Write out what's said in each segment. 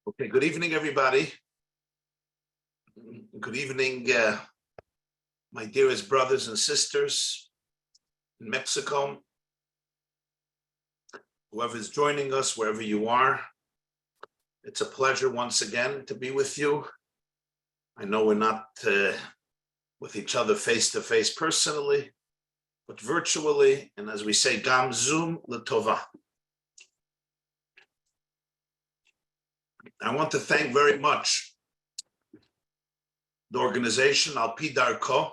Okay, good evening, everybody. Good evening, my dearest brothers and sisters in Mexico. Whoever is joining us, wherever you are, it's a pleasure once again to be with you. I know we're not with each other face-to-face personally, but virtually, and as we say, Gam Zoom L'Tova. I want to thank very much the organization Al Pi Darko,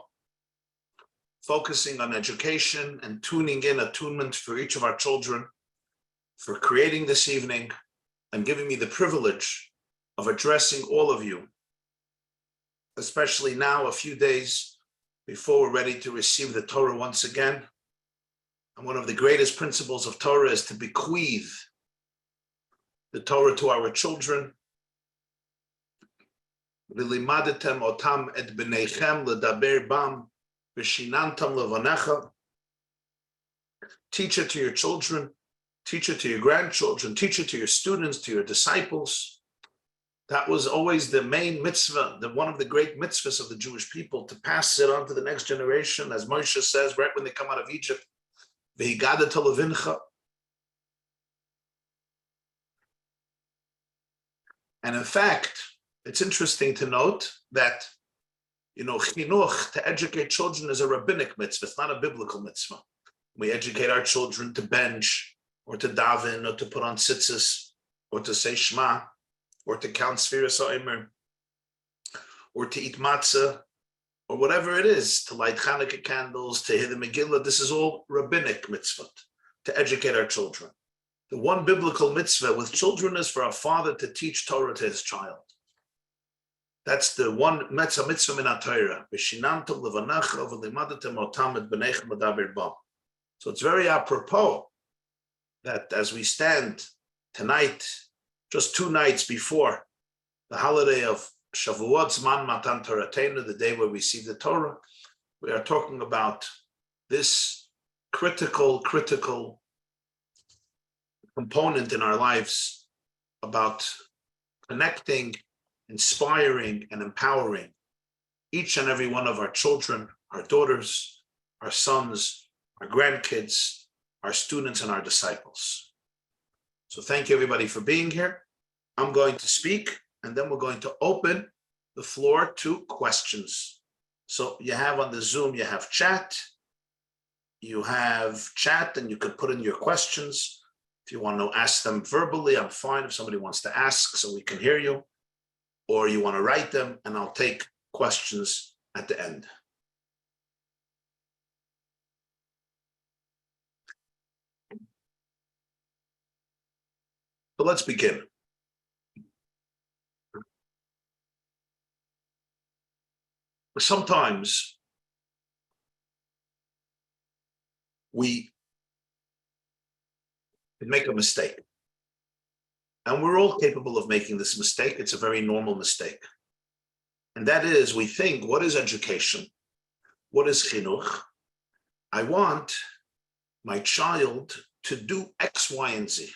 focusing on education and tuning in attunement for each of our children, for creating this evening and giving me the privilege of addressing all of you, especially now, a few days before we're ready to receive the Torah once again. And one of the greatest principles of Torah is to bequeath the Torah to our children. V'limadetem otam et b'neichem l'daber bam v'shinantam levanecha. Teach it to your children, teach it to your grandchildren, teach it to your students, to your disciples. That was always the main mitzvah, one of the great mitzvahs of the Jewish people, to pass it on to the next generation, as Moshe says right when they come out of Egypt. V'higada levincha. And in fact, it's interesting to note that, chinuch, to educate children, is a rabbinic mitzvah. It's not a biblical mitzvah. We educate our children to bench, or to daven, or to put on tzitzis, or to say Shema, or to count Sfiras HaOmer, or to eat matzah, or whatever it is, to light Hanukkah candles, to hear the Megillah. This is all rabbinic mitzvah, to educate our children. The one biblical mitzvah with children is for a father to teach Torah to his child. That's the one mitzvah min ha-Torah. So it's very apropos that as we stand tonight, just 2 nights before the holiday of Shavuot, Zman Matan Toratenu, the day where we receive the Torah, we are talking about this critical component in our lives, about connecting, inspiring, and empowering each and every one of our children, our daughters, our sons, our grandkids, our students, and our disciples. So thank you, everybody, for being here. I'm going to speak, and then we're going to open the floor to questions. So you have on the Zoom, you have chat. You have chat, and you could put in your questions. If you want to ask them verbally, I'm fine. If somebody wants to ask so we can hear you, or you want to write them, and I'll take questions at the end. So let's begin. Sometimes we make a mistake. And we're all capable of making this mistake. It's a very normal mistake. And that is, we think, what is education? What is chinuch? I want my child to do X, Y, and Z,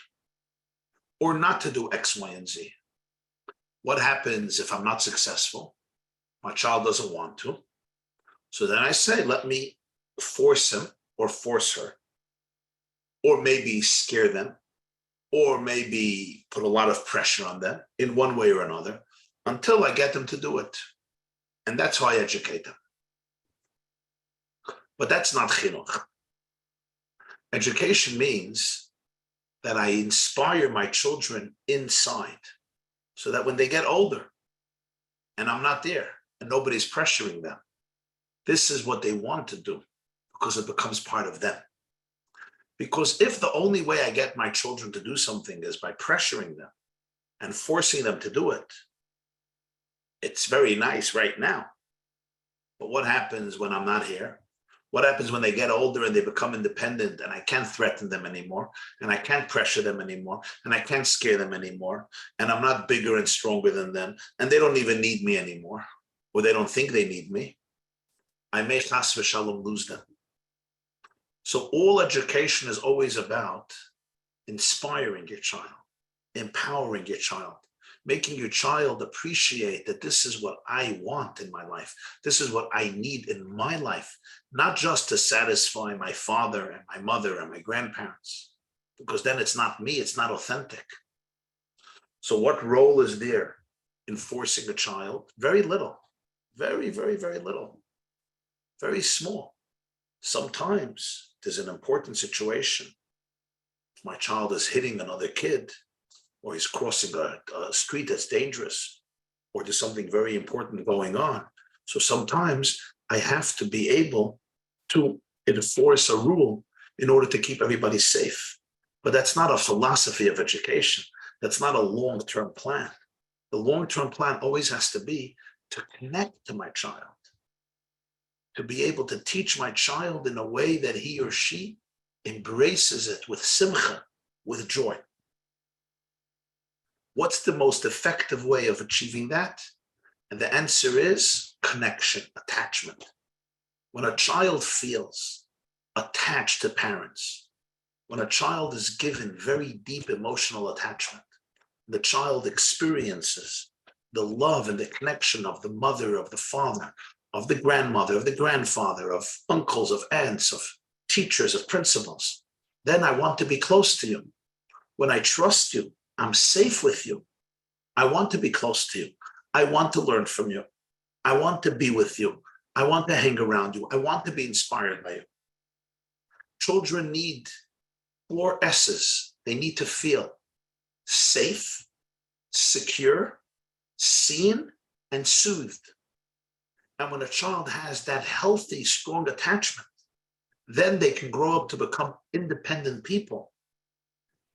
or not to do X, Y, and Z. What happens if I'm not successful? My child doesn't want to. So then I say, let me force him or force her, or maybe scare them, or maybe put a lot of pressure on them in one way or another until I get them to do it. And that's how I educate them. But that's not chinuch. Education means that I inspire my children inside so that when they get older and I'm not there and nobody's pressuring them, this is what they want to do because it becomes part of them. Because if the only way I get my children to do something is by pressuring them and forcing them to do it, it's very nice right now. But what happens when I'm not here? What happens when they get older and they become independent and I can't threaten them anymore, and I can't pressure them anymore, and I can't scare them anymore, and I'm not bigger and stronger than them, and they don't even need me anymore, or they don't think they need me? I may chas v'shalom lose them. So all education is always about inspiring your child, empowering your child, making your child appreciate that this is what I want in my life. This is what I need in my life, not just to satisfy my father and my mother and my grandparents, because then it's not me, it's not authentic. So what role is there in forcing a child? Very little, very, very, very little, very small. Sometimes there's an important situation. If my child is hitting another kid, or he's crossing a street that's dangerous, or there's something very important going on. So sometimes I have to be able to enforce a rule in order to keep everybody safe. But that's not a philosophy of education. That's not a long-term plan. The long-term plan always has to be to connect to my child, to be able to teach my child in a way that he or she embraces it with simcha, with joy. What's the most effective way of achieving that? And the answer is connection, attachment. When a child feels attached to parents, when a child is given very deep emotional attachment, the child experiences the love and the connection of the mother, of the father, of the grandmother, of the grandfather, of uncles, of aunts, of teachers, of principals, then I want to be close to you. When I trust you, I'm safe with you. I want to be close to you. I want to learn from you. I want to be with you. I want to hang around you. I want to be inspired by you. Children need 4 S's. They need to feel safe, secure, seen, and soothed. And when a child has that healthy, strong attachment, then they can grow up to become independent people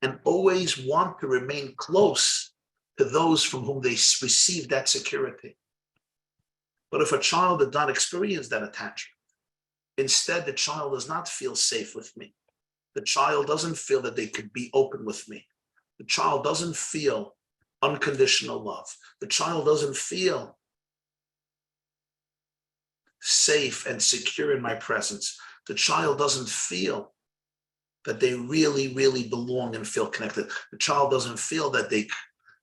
and always want to remain close to those from whom they receive that security. But if a child does not experience that attachment, instead the child does not feel safe with me. The child doesn't feel that they could be open with me. The child doesn't feel unconditional love. The child doesn't feel safe and secure in my presence. The child doesn't feel that they really, really belong and feel connected. The child doesn't feel that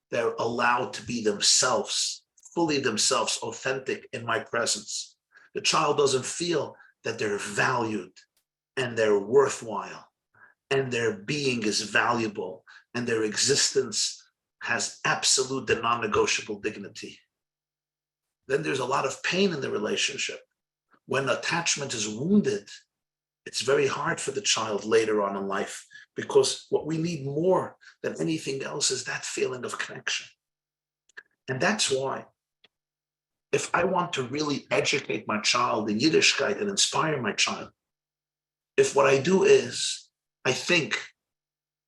they're allowed to be themselves, fully themselves, authentic in my presence. The child doesn't feel that they're valued and they're worthwhile and their being is valuable and their existence has absolute and non-negotiable dignity. Then there's a lot of pain in the relationship. When attachment is wounded, it's very hard for the child later on in life, because what we need more than anything else is that feeling of connection. And that's why, if I want to really educate my child in Yiddishkeit and inspire my child, if what I do is, I think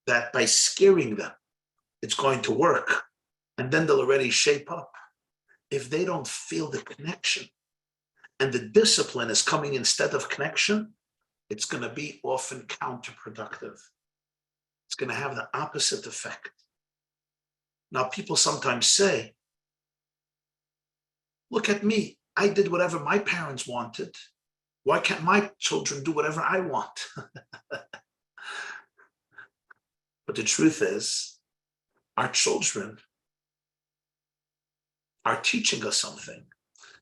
that by scaring them, it's going to work, and then they'll already shape up. If they don't feel the connection, and the discipline is coming instead of connection, it's going to be often counterproductive. It's going to have the opposite effect. Now, people sometimes say, look at me. I did whatever my parents wanted. Why can't my children do whatever I want? But the truth is, our children are teaching us something.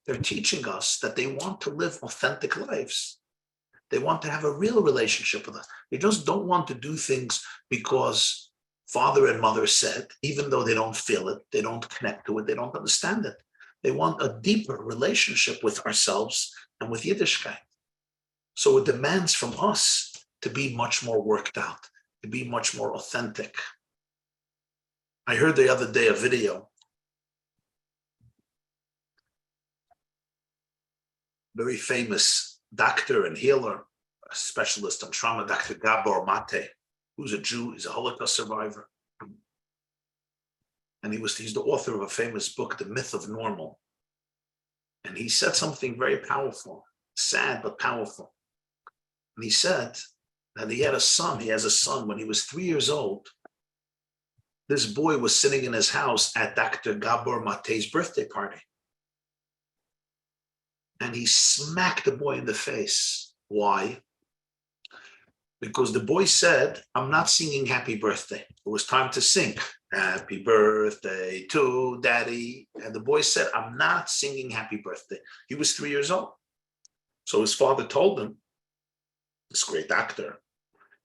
They're teaching us that they want to live authentic lives. They want to have a real relationship with us. They just don't want to do things because father and mother said, even though they don't feel it, they don't connect to it, they don't understand it. They want a deeper relationship with ourselves and with Yiddishkeit. So it demands from us to be much more worked out, to be much more authentic. I heard the other day a video. Very famous doctor and healer, a specialist on trauma, Dr. Gabor Mate, who's a Jew, he's a Holocaust survivor. And he's the author of a famous book, The Myth of Normal. And he said something very powerful, sad but powerful. And he said that he has a son when he was 3 years old. This boy was sitting in his house at Dr. Gabor Mate's birthday party. And he smacked the boy in the face. Why? Because the boy said, I'm not singing happy birthday. It was time to sing. happy birthday to daddy. And the boy said, I'm not singing happy birthday. He was 3 years old. So his father told him, this great doctor,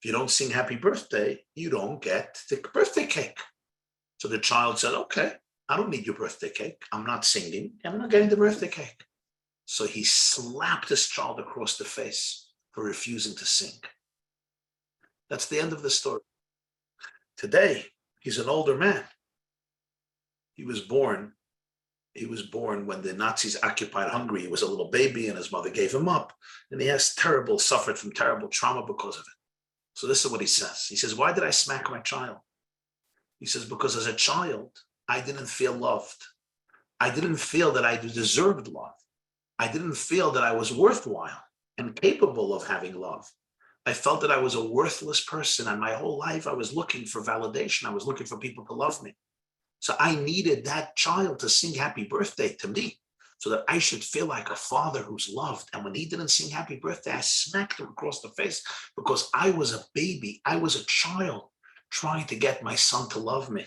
if you don't sing happy birthday, you don't get the birthday cake. So the child said, okay, I don't need your birthday cake. I'm not singing. I'm not getting the birthday cake. So he slapped his child across the face for refusing to sing. That's the end of the story. Today, he's an older man. He was born when the Nazis occupied Hungary. He was a little baby and his mother gave him up. And he suffered from terrible trauma because of it. So this is what he says. He says, why did I smack my child? He says, because as a child, I didn't feel loved. I didn't feel that I deserved love. I didn't feel that I was worthwhile and capable of having love. I felt that I was a worthless person, and my whole life I was looking for validation. I was looking for people to love me. So I needed that child to sing happy birthday to me so that I should feel like a father who's loved. And when he didn't sing happy birthday, I smacked him across the face because I was a baby. I was a child trying to get my son to love me.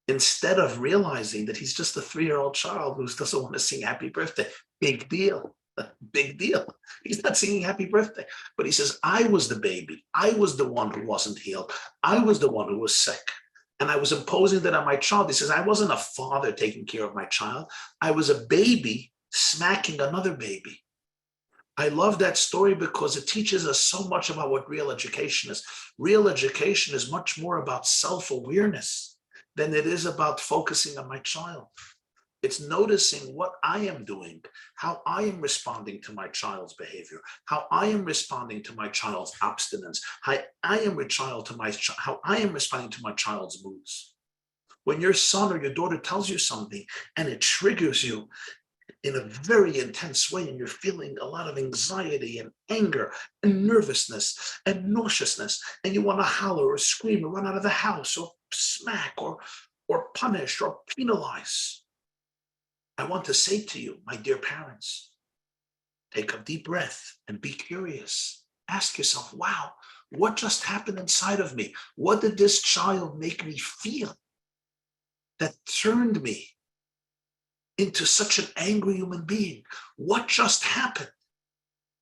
Instead of realizing that he's just a 3-year-old child who doesn't want to sing happy birthday. Big deal. Big deal. He's not singing happy birthday. But he says, I was the baby. I was the one who wasn't healed. I was the one who was sick. And I was imposing that on my child. He says, I wasn't a father taking care of my child. I was a baby smacking another baby. I love that story because it teaches us so much about what real education is. Real education is much more about self-awareness than it is about focusing on my child. It's noticing what I am doing, how I am responding to my child's behavior, how I am responding to my child's abstinence, how I am responding to my child's moods. When your son or your daughter tells you something and it triggers you in a very intense way and you're feeling a lot of anxiety and anger and nervousness and nauseousness and you want to holler or scream or run out of the house or smack or punish or penalize, I want to say to you, my dear parents, take a deep breath and be curious. Ask yourself, wow, what just happened inside of me? What did this child make me feel that turned me into such an angry human being? What just happened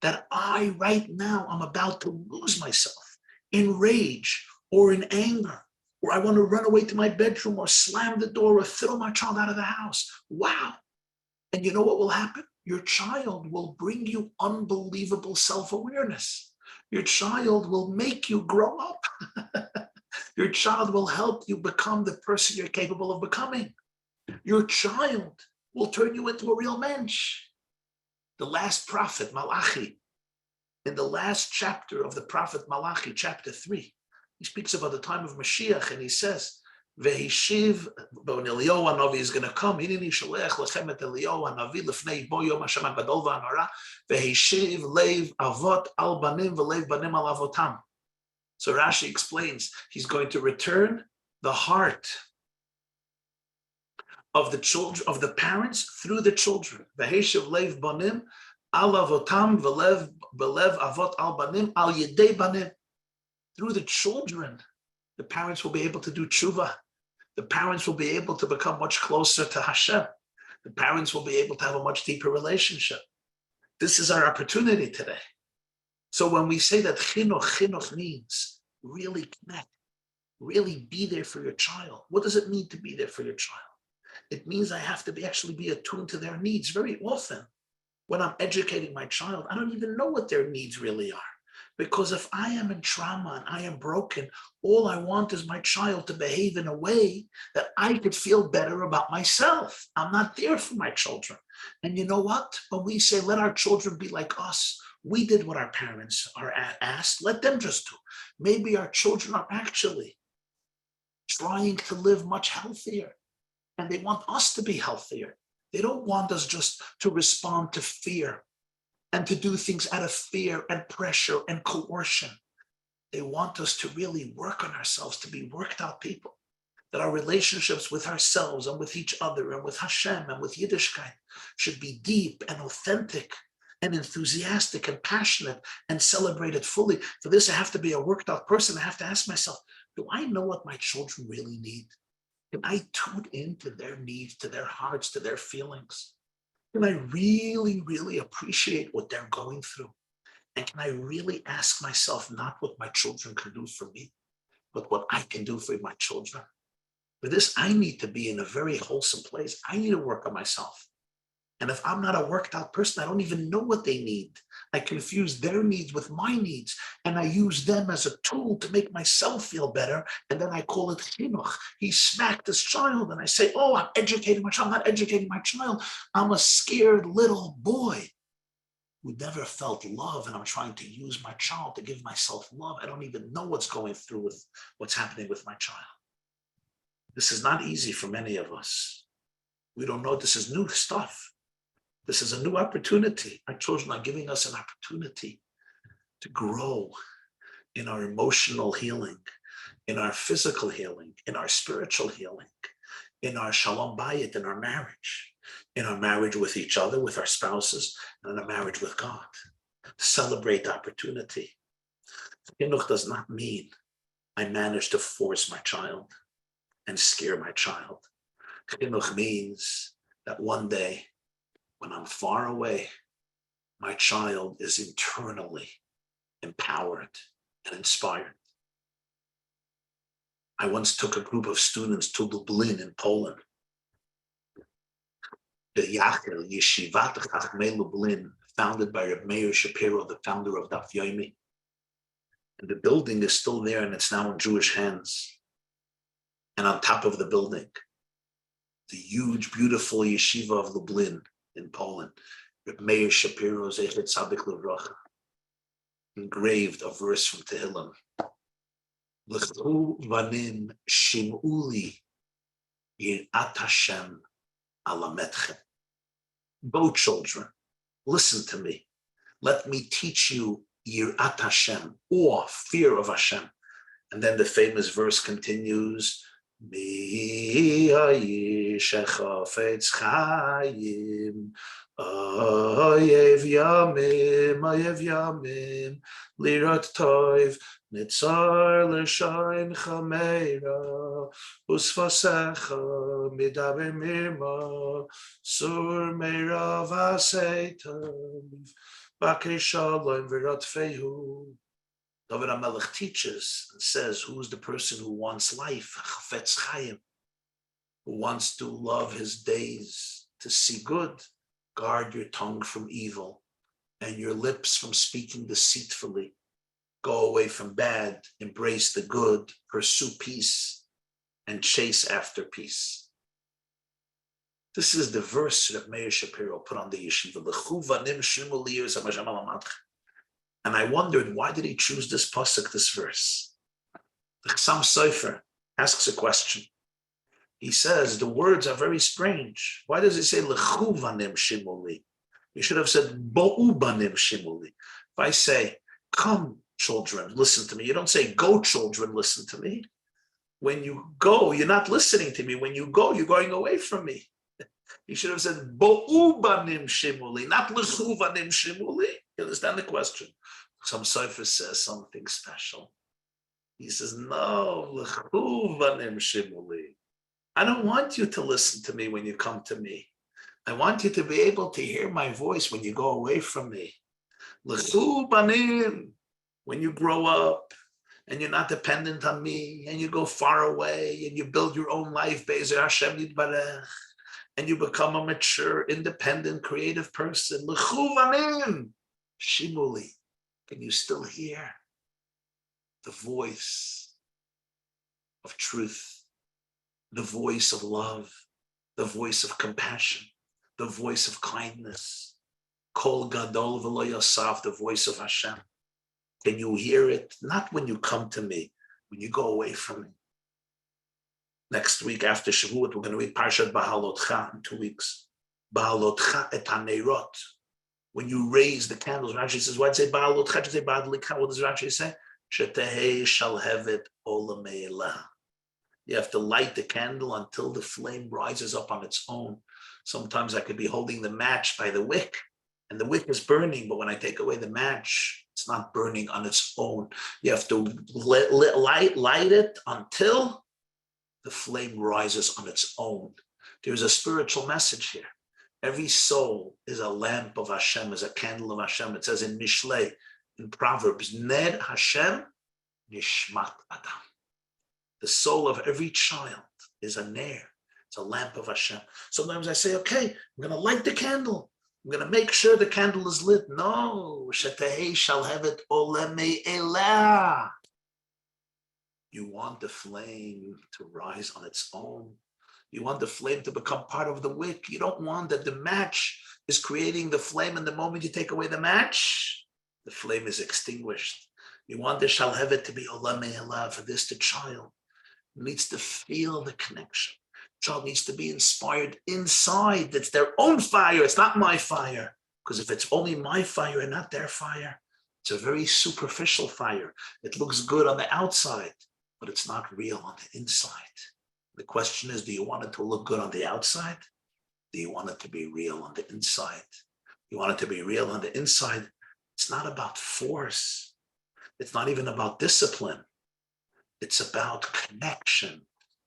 that I right now am about to lose myself in rage or in anger, or I want to run away to my bedroom or slam the door or throw my child out of the house? Wow. And you know what will happen? Your child will bring you unbelievable self-awareness. Your child will make you grow up. Your child will help you become the person you're capable of becoming. Your child will turn you into a real mensch. The last prophet, Malachi, in the last chapter of the prophet Malachi, chapter 3, he speaks about the time of Mashiach, and he says, Vehishiv, when Eliyahu Hanavi is going to come, Hineni sholech lechem et Eliyahu Hanavi lefnei bo yom Hashem hagadol v'hanora, vehishiv leiv avot al banim v'leiv banim al avotam. So Rashi explains, he's going to return the heart of the children, of the parents through the children. Vehishiv leiv banim al avotam v'leiv avot al banim al yedei banim. Through the children, the parents will be able to do tshuva. The parents will be able to become much closer to Hashem. The parents will be able to have a much deeper relationship. This is our opportunity today. So when we say that chinuch means really connect, really be there for your child. What does it mean to be there for your child? It means I have to actually be attuned to their needs. Very often, when I'm educating my child, I don't even know what their needs really are. Because if I am in trauma and I am broken, all I want is my child to behave in a way that I could feel better about myself. I'm not there for my children. And you know what? When we say, let our children be like us, we did what our parents are asked, let them just do. Maybe our children are actually trying to live much healthier, and they want us to be healthier. They don't want us just to respond to fear and to do things out of fear and pressure and coercion. They want us to really work on ourselves, to be worked out people, that our relationships with ourselves and with each other and with Hashem and with Yiddishkeit should be deep and authentic and enthusiastic and passionate and celebrated fully. For this, I have to be a worked out person. I have to ask myself, Do I know what my children really need? Can I tune into their needs, to their hearts, to their feelings? Can I really, really appreciate what they're going through? And can I really ask myself not what my children can do for me, but what I can do for my children? For this, I need to be in a very wholesome place. I need to work on myself. And if I'm not a worked out person, I don't even know what they need. I confuse their needs with my needs, and I use them as a tool to make myself feel better. And then I call it chinuch. He smacked his child, and I say, oh, I'm educating my child. I'm not educating my child. I'm a scared little boy who never felt love, and I'm trying to use my child to give myself love. I don't even know what's going through with what's happening with my child. This is not easy for many of us. We don't know. This is new stuff. This is a new opportunity. Our children are giving us an opportunity to grow in our emotional healing, in our physical healing, in our spiritual healing, in our shalom bayit, in our marriage with each other, with our spouses, and in our marriage with God. Celebrate opportunity. Chinuch does not mean I manage to force my child and scare my child. Chinuch means that one day, when I'm far away, my child is internally empowered and inspired. I once took a group of students to Lublin in Poland. The Yachel Yeshivat Chachmei Lublin, founded by Rabbi Meir Shapiro, the founder of Daf Yomi. And the building is still there, and it's now in Jewish hands. And on top of the building, the huge, beautiful yeshiva of Lublin in Poland, Rabbi Meir Shapiro Zechet Tzadik Livracha, engraved a verse from Tehillim. L'chu vanim shim'uli yirat Hashem alametchem. Go, children, listen to me. Let me teach you yirat Hashem, awe, fear of Hashem. And then the famous verse continues, Mi ha'ish chafetz chayim, oyev yamim, lirat tov, nitzar l'shayin chameira, usvasecha midaber mirma, sur meira v'aseitav, bakei shalom v'ratfehu. David HaMelech teaches and says, who's the person who wants life, chafetz chayim, who wants to love his days, to see good? Guard your tongue from evil and your lips from speaking deceitfully. Go away from bad, embrace the good, pursue peace, and chase after peace. This is the verse that Meir Shapiro put on the yeshiva. L'chu vanim shimu li yirus HaMashem alamatchem. And I wondered, why did he choose this pasuk, this verse? The Chassam Sofer asks a question. He says, the words are very strange. Why does he say, L'chu vanim shimuli? He should have said, Bo'u banim shimuli. If I say, come, children, listen to me. You don't say, go, children, listen to me. When you go, you're not listening to me. When you go, you're going away from me. He should have said, Bo'u banim shimuli, not L'chu vanim shimuli. You understand the question? Some Sofer says something special. He says, no, L'chu vanim shimuli. I don't want you to listen to me when you come to me. I want you to be able to hear my voice when you go away from me. L'chu banim, when you grow up and you're not dependent on me and you go far away and you build your own life, Be'ezer Hashem Yitbarech, and you become a mature, independent, creative person. L'chu vanim shimuli. Can you still hear the voice of truth, the voice of love, the voice of compassion, the voice of kindness? Kol gadol v'lo yosaf, the voice of Hashem. Can you hear it? Not when you come to me, when you go away from me. Next week after Shavuot, we're going to read Parshat Ba'alotcha in 2 weeks. Ba'alotcha et haneirot. When you raise the candles, Rashi says, why say Ba'alotcha? Say Ba'adlikha. What does Rashi say? Shetehei shalhevet olamei elah. You have to light the candle until the flame rises up on its own. Sometimes I could be holding the match by the wick, and the wick is burning, but when I take away the match, it's not burning on its own. You have to light it until the flame rises on its own. There's a spiritual message here. Every soul is a lamp of Hashem, is a candle of Hashem. It says in Mishlei, in Proverbs, Ner Hashem Nishmat Adam. The soul of every child is a ner. It's a lamp of Hashem. Sometimes I say, okay, I'm going to light the candle. I'm going to make sure the candle is lit. No, Shetahei shall have it oleme elah. You want the flame to rise on its own. You want the flame to become part of the wick. You don't want that the match is creating the flame, and the moment you take away the match, the flame is extinguished. You want the shalhevet to be olame elah. For this, the child needs to feel the connection. Child needs to be inspired inside. It's their own fire. It's not my fire. Because if it's only my fire and not their fire, it's a very superficial fire. It looks good on the outside, but it's not real on the inside. The question is, do you want it to look good on the outside? Do you want it to be real on the inside? You want it to be real on the inside. It's not about force. It's not even about discipline. It's about connection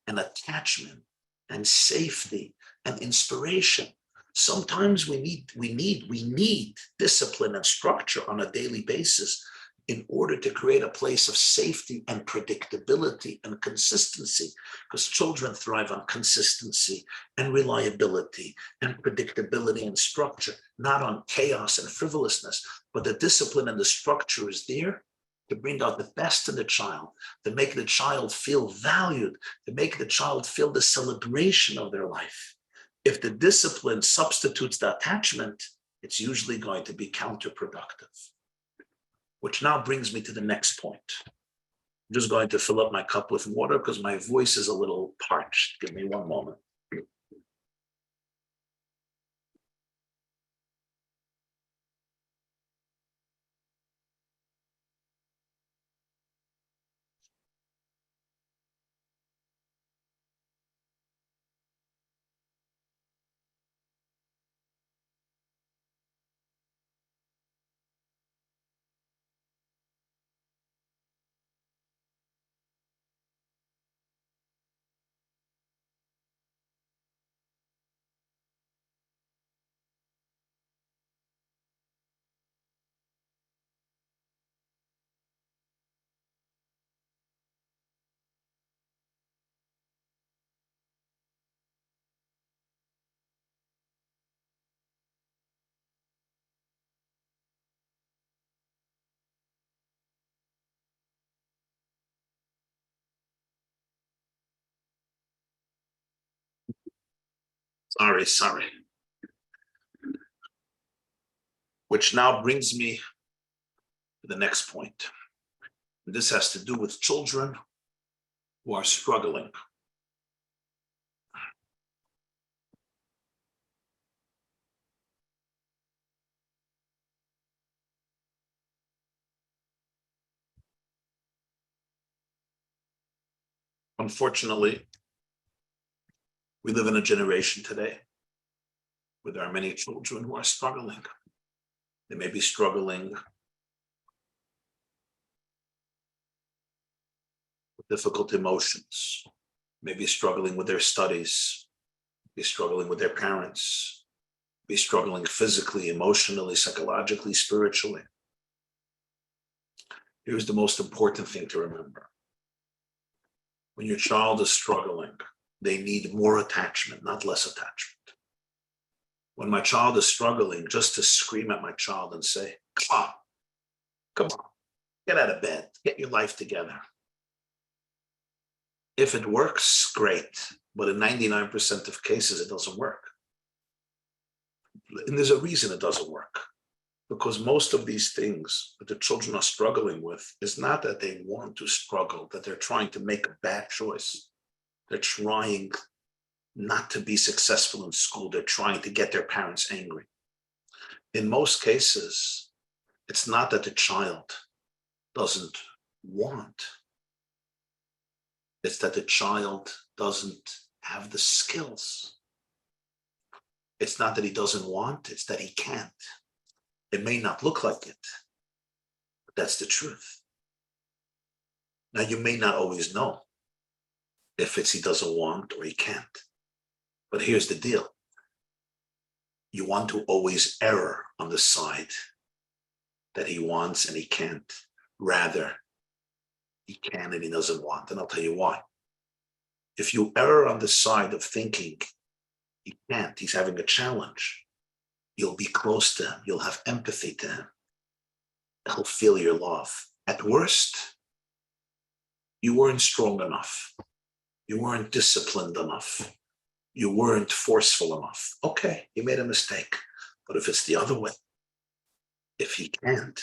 and attachment and safety and inspiration. Sometimes we need discipline and structure on a daily basis in order to create a place of safety and predictability and consistency, because children thrive on consistency and reliability and predictability and structure, not on chaos and frivolousness. But the discipline and the structure is there to bring out the best in the child, to make the child feel valued, to make the child feel the celebration of their life. If the discipline substitutes the attachment, it's usually going to be counterproductive. Which now brings me to the next point. I'm just going to fill up my cup with water because my voice is a little parched. Give me one moment. Sorry. Which now brings me to the next point. This has to do with children who are struggling. Unfortunately, we live in a generation today where there are many children who are struggling. They may be struggling with difficult emotions, maybe struggling with their studies, be struggling with their parents, be struggling physically, emotionally, psychologically, spiritually. Here's the most important thing to remember. When your child is struggling, they need more attachment, not less attachment. When my child is struggling, just to scream at my child and say, come on, get out of bed, get your life together. If it works, great. But in 99% of cases, it doesn't work. And there's a reason it doesn't work. Because most of these things that the children are struggling with is not that they want to struggle, that they're trying to make a bad choice. They're trying not to be successful in school. They're trying to get their parents angry. In most cases, it's not that the child doesn't want. It's that the child doesn't have the skills. It's not that he doesn't want, it's that he can't. It may not look like it, but that's the truth. Now, you may not always know if it's he doesn't want or he can't. But here's the deal. You want to always err on the side that he wants and he can't. Rather, he can and he doesn't want. And I'll tell you why. If you err on the side of thinking he can't, he's having a challenge, you'll be close to him. You'll have empathy to him. He'll feel your love. At worst, you weren't strong enough. You weren't disciplined enough. You weren't forceful enough. Okay, you made a mistake. But if it's the other way, if he can't,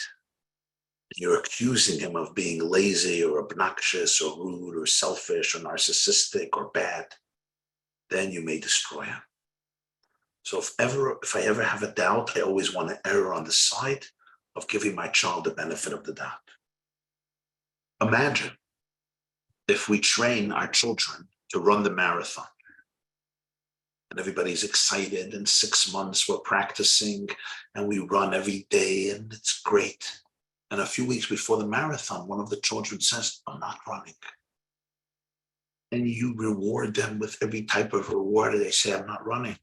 you're accusing him of being lazy or obnoxious or rude or selfish or narcissistic or bad, then you may destroy him. So if I ever have a doubt, I always want to err on the side of giving my child the benefit of the doubt. Imagine if we train our children to run the marathon and everybody's excited. In 6 months, we're practicing and we run every day and it's great. And a few weeks before the marathon, one of the children says, I'm not running. And you reward them with every type of reward. They say, I'm not running.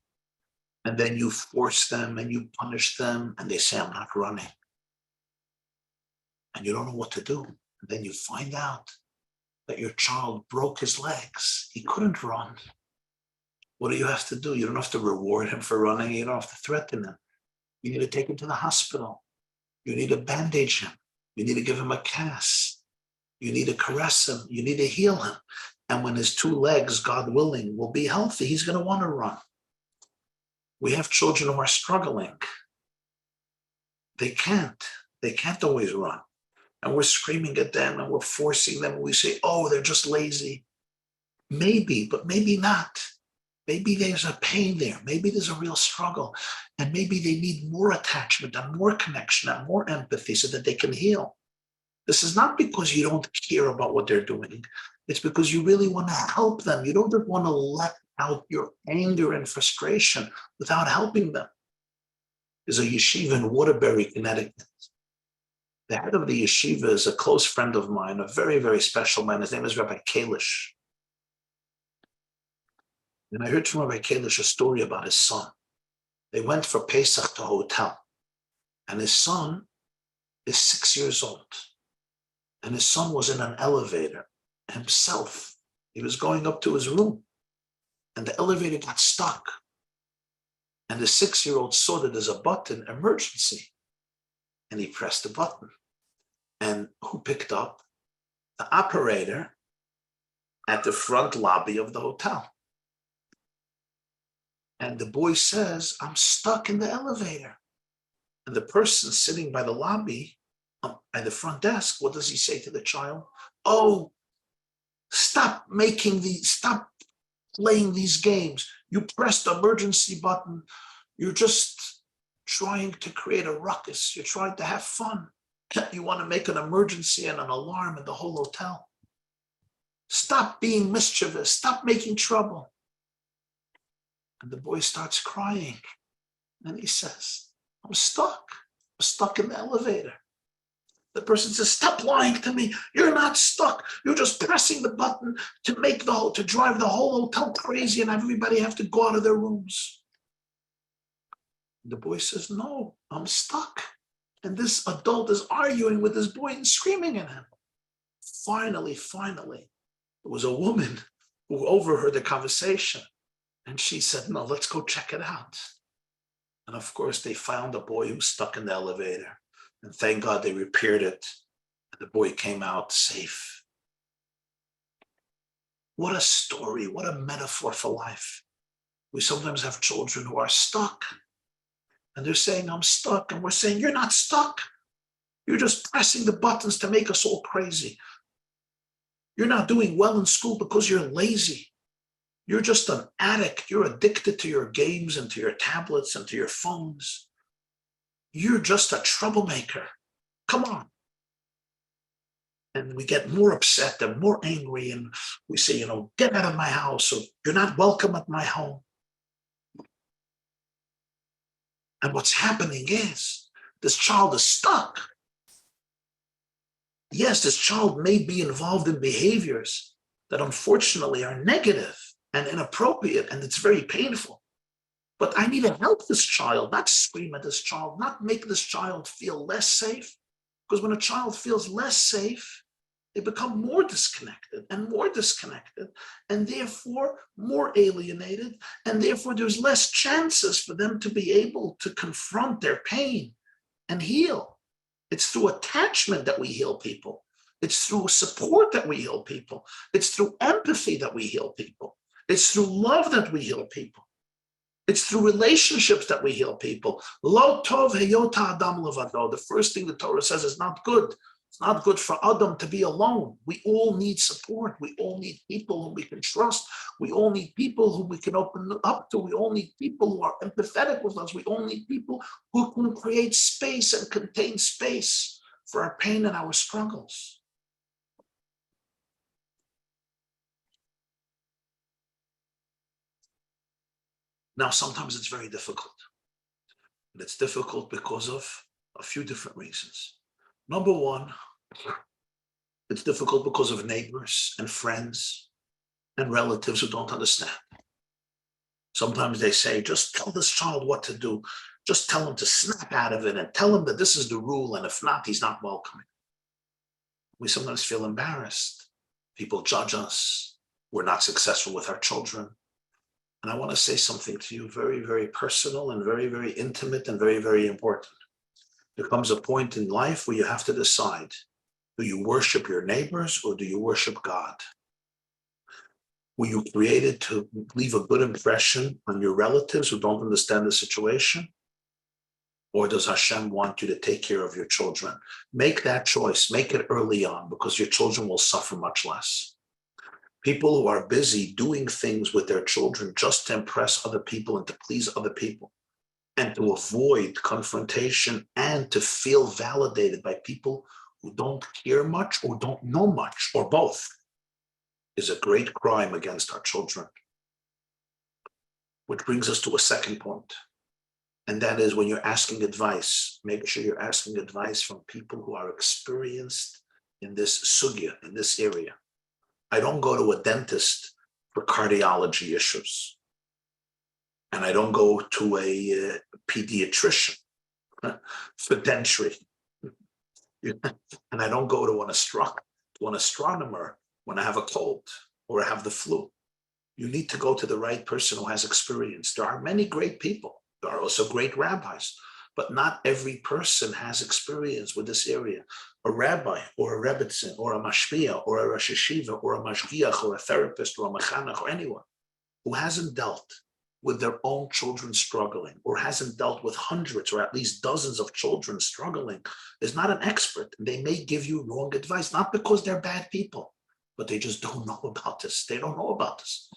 And then you force them and you punish them and they say, I'm not running. And you don't know what to do. And then you find out that your child broke his legs. He couldn't run. What do you have to do? You don't have to reward him for running. You don't have to threaten him. You need to take him to the hospital. You need to bandage him. You need to give him a cast. You need to caress him. You need to heal him. And when his 2 legs, God willing, will be healthy, he's going to want to run. We have children who are struggling. They can't always run. And we're screaming at them and we're forcing them. And we say, oh, they're just lazy. Maybe, but maybe not. Maybe there's a pain there. Maybe there's a real struggle. And maybe they need more attachment and more connection and more empathy so that they can heal. This is not because you don't care about what they're doing. It's because you really want to help them. You don't want to let out your anger and frustration without helping them. There's a yeshiva in Waterbury, Connecticut. The head of the yeshiva is a close friend of mine, a very, very special man. His name is Rabbi YY. And I heard from Rabbi YY a story about his son. They went for Pesach to a hotel. And his son is 6 years old. And his son was in an elevator himself. He was going up to his room. And the elevator got stuck. And the 6-year-old saw that there's a button, emergency. And he pressed the button. And who picked up? The operator at the front lobby of the hotel. And the boy says, I'm stuck in the elevator. And the person sitting by the lobby, by the front desk, what does he say to the child? Oh, stop playing these games. You pressed the emergency button. You're just trying to create a ruckus. You're trying to have fun. You want to make an emergency and an alarm in the whole hotel. Stop being mischievous. Stop making trouble. And the boy starts crying. And he says, I'm stuck. I'm stuck in the elevator. The person says, stop lying to me. You're not stuck. You're just pressing the button to drive the whole hotel crazy and everybody have to go out of their rooms. The boy says, no, I'm stuck. And this adult is arguing with this boy and screaming at him. Finally, there was a woman who overheard the conversation. And she said, no, let's go check it out. And of course, they found the boy who was stuck in the elevator. And thank God they repaired it. And the boy came out safe. What a story. What a metaphor for life. We sometimes have children who are stuck. And they're saying, I'm stuck. And we're saying, you're not stuck. You're just pressing the buttons to make us all crazy. You're not doing well in school because you're lazy. You're just an addict. You're addicted to your games and to your tablets and to your phones. You're just a troublemaker. Come on. And we get more upset and more angry. And we say, get out of my house. Or you're not welcome at my home. And what's happening is This child is stuck. Yes, this child may be involved in behaviors that unfortunately are negative and inappropriate, and it's very painful. But I need to help this child, not scream at this child, not make this child feel less safe. Because when a child feels less safe, they become more disconnected, and therefore more alienated, and therefore there's less chances for them to be able to confront their pain and heal. It's through attachment that we heal people. It's through support that we heal people. It's through empathy that we heal people. It's through love that we heal people. It's through relationships that we heal people. Lo tov heyota adam levado. The first thing the Torah says is not good. It's not good for Adam to be alone. We all need support. We all need people whom we can trust. We all need people whom we can open up to. We all need people who are empathetic with us. We all need people who can create space and contain space for our pain and our struggles. Now, sometimes it's very difficult. And it's difficult because of a few different reasons. Number one, it's difficult because of neighbors and friends and relatives who don't understand. Sometimes they say, just tell this child what to do. Just tell him to snap out of it and tell him that this is the rule, and if not, he's not welcoming. We sometimes feel embarrassed. People judge us. We're not successful with our children. And I want to say something to you very, very personal and very, very intimate and very, very important. There comes a point in life where you have to decide, do you worship your neighbors or do you worship God? Were you created to leave a good impression on your relatives who don't understand the situation? Or does Hashem want you to take care of your children? Make that choice. Make it early on, because your children will suffer much less. People who are busy doing things with their children just to impress other people and to please other people, and to avoid confrontation and to feel validated by people who don't care much or don't know much, or both, is a great crime against our children. Which brings us to a second point. And that is, when you're asking advice, make sure you're asking advice from people who are experienced in this sugya, in this area. I don't go to a dentist for cardiology issues. And I don't go to a pediatrician for dentistry. And I don't go to an astronomer when I have a cold or I have the flu. You need to go to the right person who has experience. There are many great people. There are also great rabbis, but not every person has experience with this area. A rabbi or a rebbitzin or a mashpia or a rosh yeshiva or a mashgiach or a therapist or a mechanech or anyone who hasn't dealt with their own children struggling, or hasn't dealt with hundreds or at least dozens of children struggling, is not an expert. They may give you wrong advice, not because they're bad people, but they just don't know about this. They don't know about this.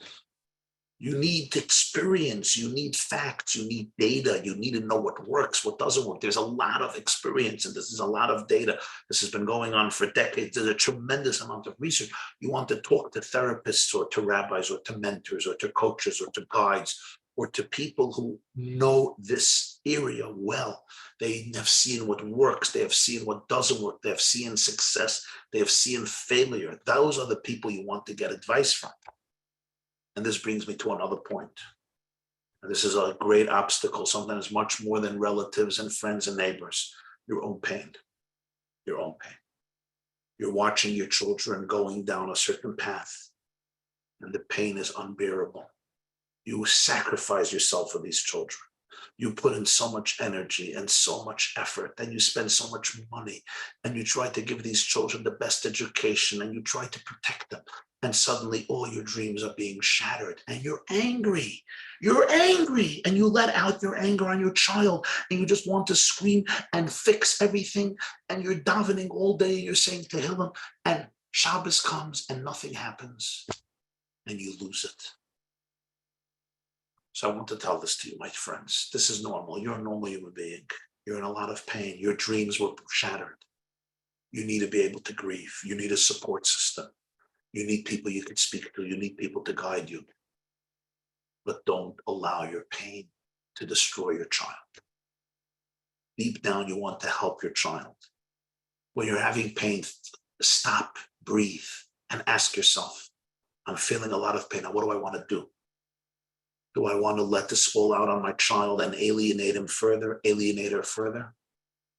You need experience, you need facts, you need data, you need to know what works, what doesn't work. There's a lot of experience, and this is a lot of data. This has been going on for decades. There's a tremendous amount of research. You want to talk to therapists or to rabbis or to mentors or to coaches or to guides or to people who know this area well. They have seen what works, they have seen what doesn't work, they have seen success, they have seen failure. Those are the people you want to get advice from. And this brings me to another point. And this is a great obstacle, sometimes much more than relatives and friends and neighbors. Your own pain. Your own pain. You're watching your children going down a certain path, and the pain is unbearable. You sacrifice yourself for these children. You put in so much energy and so much effort, and you spend so much money, and you try to give these children the best education, and you try to protect them. And suddenly all your dreams are being shattered, and you're angry. You're angry, and you let out your anger on your child, and you just want to scream and fix everything, and you're davening all day, and you're saying Tehillim, and Shabbos comes and nothing happens, and you lose it. So I want to tell this to you, my friends. This is normal. You're a normal human being. You're in a lot of pain. Your dreams were shattered. You need to be able to grieve. You need a support system. You need people you can speak to. You need people to guide you. But don't allow your pain to destroy your child. deep down you want to help your child. When you're having pain, stop, breathe, and ask yourself, I'm feeling a lot of pain. Now, what do I want to do? Do I want to let this fall out on my child and alienate him further, alienate her further?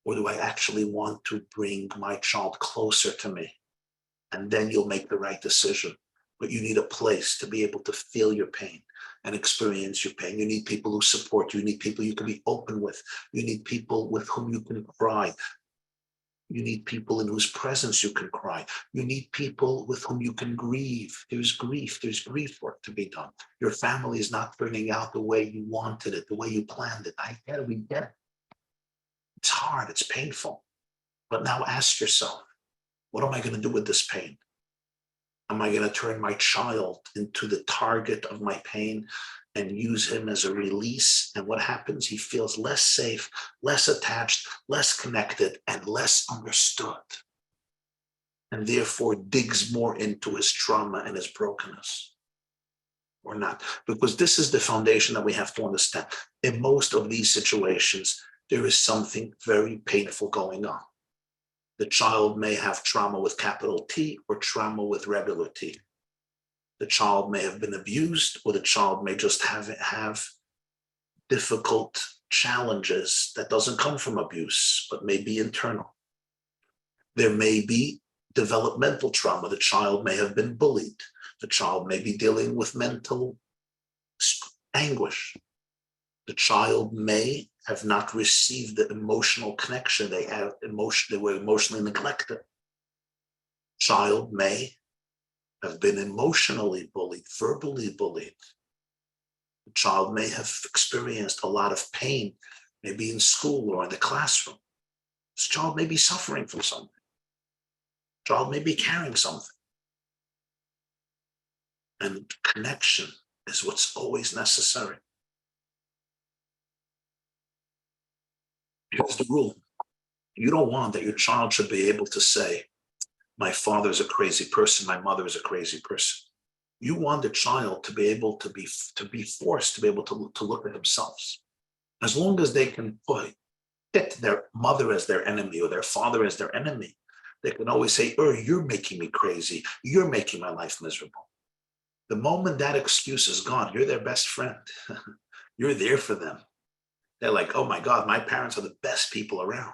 Or do I actually want to bring my child closer to me? And then you'll make the right decision. But you need a place to be able to feel your pain and experience your pain. You need people who support you. You need people you can be open with. You need people with whom you can cry. You need people in whose presence you can cry. You need people with whom you can grieve. There's grief work to be done. Your family is not turning out the way you wanted it, the way you planned it. I get it, we get it. It's hard, it's painful. But now ask yourself, what am I going to do with this pain? Am I going to turn my child into the target of my pain and use him as a release? And what happens? He feels less safe, less attached, less connected, and less understood. And therefore digs more into his trauma and his brokenness. Or not. Because this is the foundation that we have to understand. In most of these situations, there is something very painful going on. The child may have trauma with capital T or trauma with regular T. The child may have been abused, or the child may just have difficult challenges that doesn't come from abuse, but may be internal. There may be developmental trauma. The child may have been bullied. The child may be dealing with mental anguish. The child may have not received the emotional connection. They were emotionally neglected. Child may have been emotionally bullied, verbally bullied. The child may have experienced a lot of pain, maybe in school or in the classroom. This child may be suffering from something. Child may be carrying something. And connection is what's always necessary. Here's the rule. You don't want that your child should be able to say, my father is a crazy person, my mother is a crazy person. You want the child to be able to be forced to be able to look at themselves. As long as they can hit their mother as their enemy or their father as their enemy, they can always say, you're making me crazy. You're making my life miserable. The moment that excuse is gone, you're their best friend. You're there for them. They're like, oh my God, my parents are the best people around.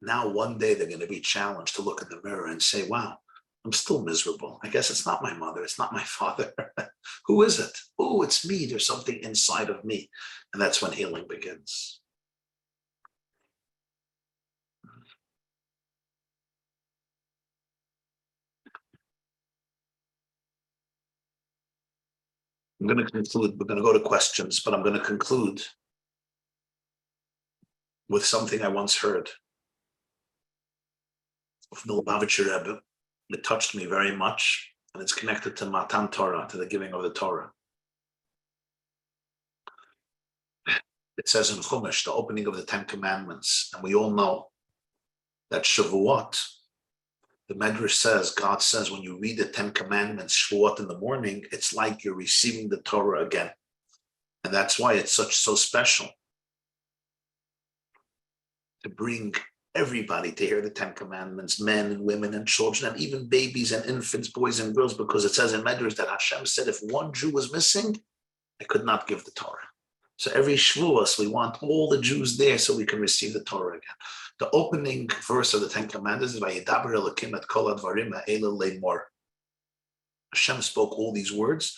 Now, one day they're going to be challenged to look in the mirror and say, wow, I'm still miserable. I guess it's not my mother. It's not my father. Who is it? Oh, it's me. There's something inside of me. And that's when healing begins. I'm going to conclude. We're going to go to questions, but I'm going to conclude with something I once heard of Lubavitcher Rebbe. It touched me very much, and it's connected to Matan Torah, to the giving of the Torah. It says in Chumash, the opening of the Ten Commandments, and we all know that Shavuot, the Medrash says, God says, when you read the Ten Commandments, Shavuot in the morning, it's like you're receiving the Torah again. And that's why it's so special to bring everybody to hear the Ten Commandments, men and women and children, and even babies and infants, boys and girls, because it says in Medrash that Hashem said, if one Jew was missing, I could not give the Torah. So every Shavuos, we want all the Jews there so we can receive the Torah again. The opening verse of the Ten Commandments is Vayedaber Elokim et kol advarim ha'ela le'mor. Hashem spoke all these words,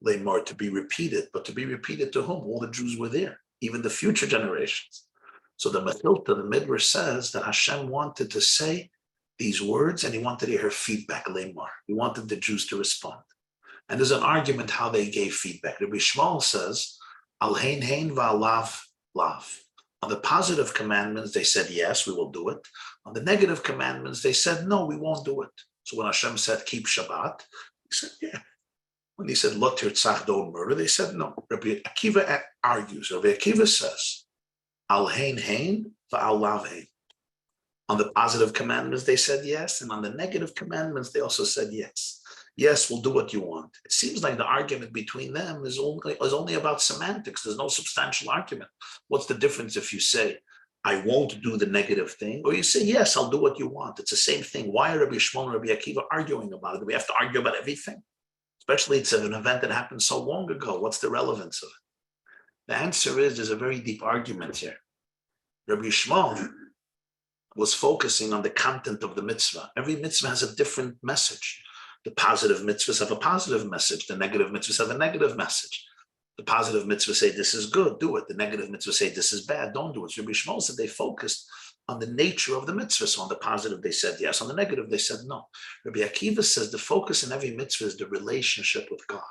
le'mor, to be repeated, but to be repeated to whom? All the Jews were there, even the future generations. So the Mechilta, the Midrash says that Hashem wanted to say these words and he wanted to hear feedback, le'mor. He wanted the Jews to respond. And there's an argument how they gave feedback. Rabbi Shmuel says, al hein hein va'alav lav. On the positive commandments, they said, yes, we will do it. On the negative commandments, they said, no, we won't do it. So when Hashem said, keep Shabbat, he said, yeah. When he said, lo tirtzach, don't murder, they said, no. Rabbi Akiva argues. Rabbi Akiva says, al hein hein va'al lav hein. On the positive commandments, they said yes. And on the negative commandments, they also said yes. Yes, we'll do what you want. It seems like the argument between them is only about semantics. There's no substantial argument. What's the difference if you say I won't do the negative thing, or you say, yes, I'll do what you want. It's the same thing. Why are Rabbi Shmuel and Rabbi Akiva arguing about it? Do we have to argue about everything? Especially it's an event that happened so long ago. What's the relevance of it? The answer is there's a very deep argument here. Rabbi Shmuel was focusing on the content of the mitzvah. Every mitzvah has a different message. The positive mitzvahs have a positive message. The negative mitzvahs have a negative message. The positive mitzvahs say, this is good, do it. The negative mitzvahs say, this is bad, don't do it. So Rabbi Shmuel said they focused on the nature of the mitzvah. So on the positive, they said yes. On the negative, they said no. Rabbi Akiva says the focus in every mitzvah is the relationship with God.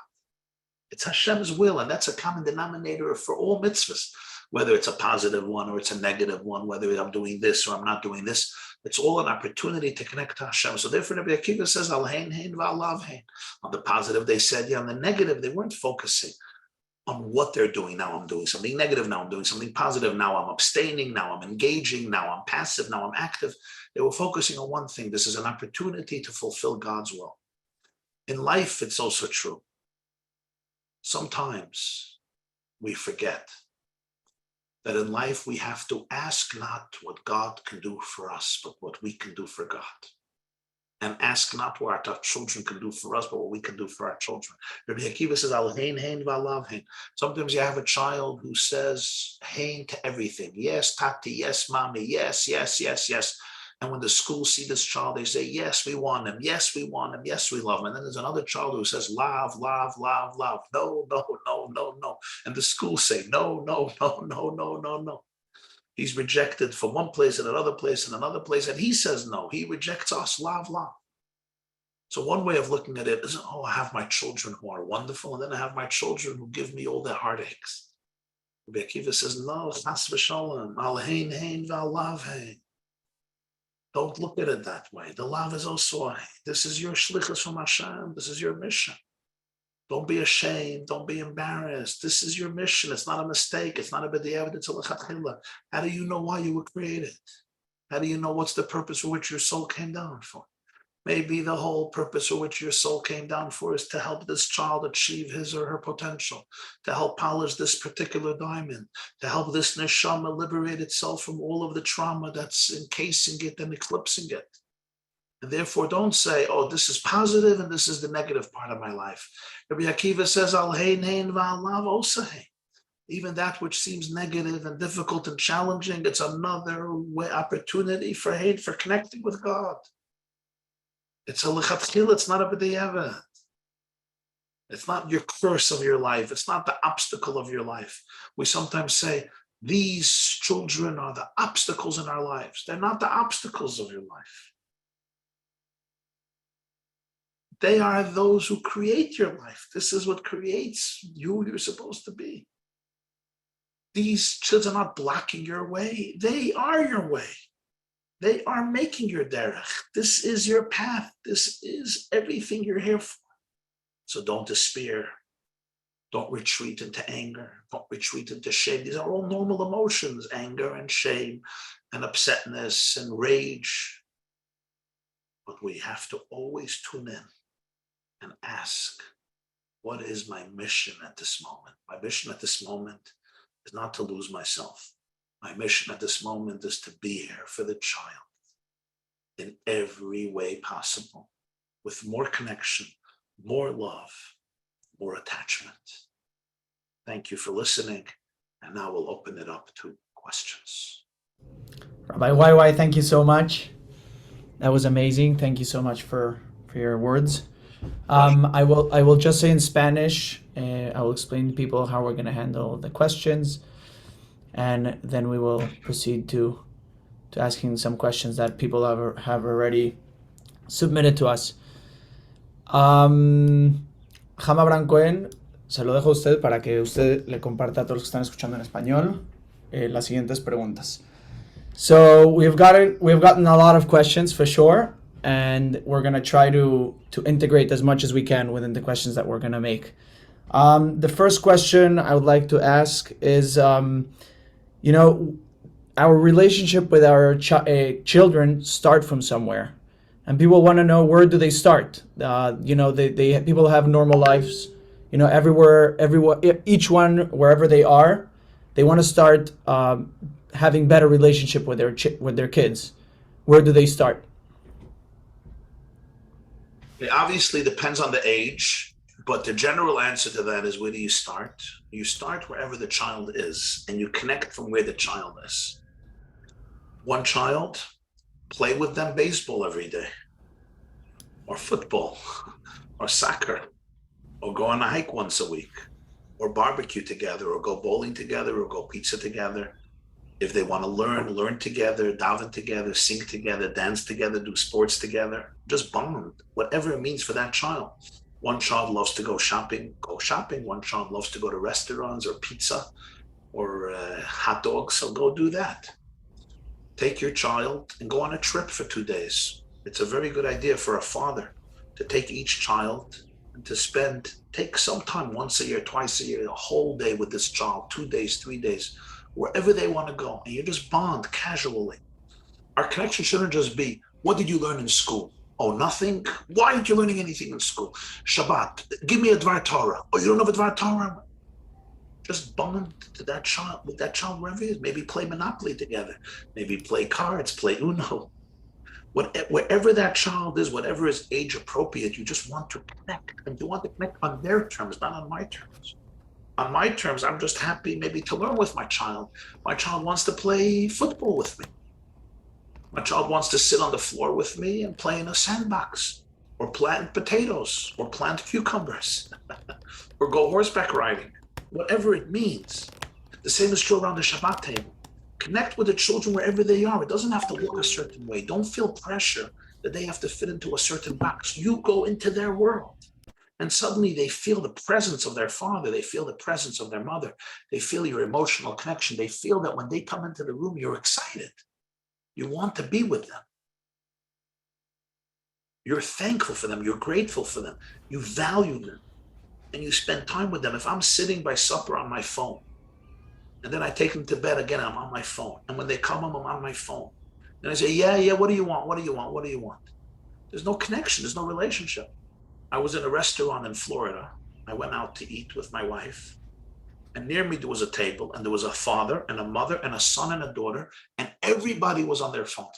It's Hashem's will, and that's a common denominator for all mitzvahs, whether it's a positive one or it's a negative one, whether I'm doing this or I'm not doing this. It's all an opportunity to connect to Hashem. So therefore, Rabbi Akiva says, Al hein hein v'alav hein. On the positive, they said, yeah. On the negative, they weren't focusing on what they're doing. Now I'm doing something negative. Now I'm doing something positive. Now I'm abstaining. Now I'm engaging. Now I'm passive. Now I'm active. They were focusing on one thing. This is an opportunity to fulfill God's will. In life, it's also true. Sometimes we forget that in life we have to ask not what God can do for us, but what we can do for God. And ask not what our children can do for us, but what we can do for our children. Rabbi Akiva says, Al hein hein v'alav hein. Sometimes you have a child who says hein to everything. Yes, tati, yes, mommy, yes, yes, yes, yes. And when the school see this child, they say, yes, we want him. Yes, we want him. Yes, we love him. And then there's another child who says, love, love, love, love. No, no, no, no, no. And the school say, no, no, no, no, no, no, no. He's rejected from one place and another place and another place. And he says no. He rejects us, love, love. So one way of looking at it is, oh, I have my children who are wonderful, and then I have my children who give me all their heartaches. Rabbi Akiva says, no, chas v'shalom, al hein hein v'alav hein. Don't look at it that way. The love is also hein. This is your shlichus from Hashem. This is your mission. Don't be ashamed. Don't be embarrassed. This is your mission. It's not a mistake. It's not a b'diavad. It's a lechatchila. How do you know why you were created? How do you know what's the purpose for which your soul came down for? Maybe the whole purpose for which your soul came down for is to help this child achieve his or her potential, to help polish this particular diamond, to help this neshama liberate itself from all of the trauma that's encasing it and eclipsing it. And therefore, don't say, oh, this is positive and this is the negative part of my life. Rabbi Akiva says, Al hein hein v'alav osa hein. Even that which seems negative and difficult and challenging, it's another opportunity for hate, for connecting with God. It's a lechatchila, it's not a b'diavad. It's not your curse of your life. It's not the obstacle of your life. We sometimes say, these children are the obstacles in our lives. They're not the obstacles of your life. They are those who create your life. This is what creates you who you're supposed to be. These children are not blocking your way. They are your way. They are making your derech. This is your path. This is everything you're here for. So don't despair. Don't retreat into anger. Don't retreat into shame. These are all normal emotions, anger and shame and upsetness and rage. But we have to always tune in and ask, what is my mission at this moment? My mission at this moment is not to lose myself. My mission at this moment is to be here for the child in every way possible, with more connection, more love, more attachment. Thank you for listening, and now we'll open it up to questions. Rabbi YY, thank you so much. That was amazing. Thank you so much for your words. I will just say in Spanish, I will explain to people how we're going to handle the questions, and then we will proceed to asking some questions that people have already submitted to us. Jama Brancoen, se lo dejo a usted para que usted le comparta a todos los que están escuchando en español las siguientes preguntas. So we've gotten a lot of questions for sure, and we're going to try to integrate as much as we can within the questions that we're going to make. The first question I would like to ask is, our relationship with our children start from somewhere, and people want to know, where do they start? People have normal lives, everywhere, each one, wherever they are, they want to start having better relationship with their kids? Where do they start? It obviously depends on the age, but the general answer to that is, where do you start? You start wherever the child is, and you connect from where the child is. One child, play with them baseball every day, or football, or soccer, or go on a hike once a week, or barbecue together, or go bowling together, or go pizza together. If they want to learn together, daven together, sing together, dance together, do sports together, just bond, whatever it means for that child. One child loves to go shopping, go shopping. One child loves to go to restaurants or pizza or hot dogs, so go do that. Take your child and go on a trip for 2 days. It's a very good idea for a father to take each child and to take some time once a year, twice a year, a whole day with this child, 2 days, 3 days, wherever they want to go. And you just bond casually. Our connection shouldn't just be, what did you learn in school? Oh, nothing? Why aren't you learning anything in school? Shabbat, give me a Dvar Torah. Oh, you don't have a Dvar Torah? Just bond to that child, with that child wherever he is. Maybe play Monopoly together. Maybe play cards, play Uno. Wherever that child is, whatever is age appropriate, you just want to connect. And you want to connect on their terms, not on my terms. On my terms, I'm just happy maybe to learn with my child. My child wants to play football with me. My child wants to sit on the floor with me and play in a sandbox, or plant potatoes, or plant cucumbers, or go horseback riding, whatever it means. The same is true around the Shabbat table. Connect with the children wherever they are. It doesn't have to look a certain way. Don't feel pressure that they have to fit into a certain box. You go into their world. And suddenly they feel the presence of their father. They feel the presence of their mother. They feel your emotional connection. They feel that when they come into the room, you're excited. You want to be with them. You're thankful for them. You're grateful for them. You value them. And you spend time with them. If I'm sitting by supper on my phone, and then I take them to bed again, I'm on my phone. And when they come home, I'm on my phone. And I say, yeah, what do you want? What do you want? What do you want? There's no connection. There's no relationship. I was in a restaurant in Florida. I went out to eat with my wife. And near me, there was a table, and there was a father and a mother and a son and a daughter, and everybody was on their phone.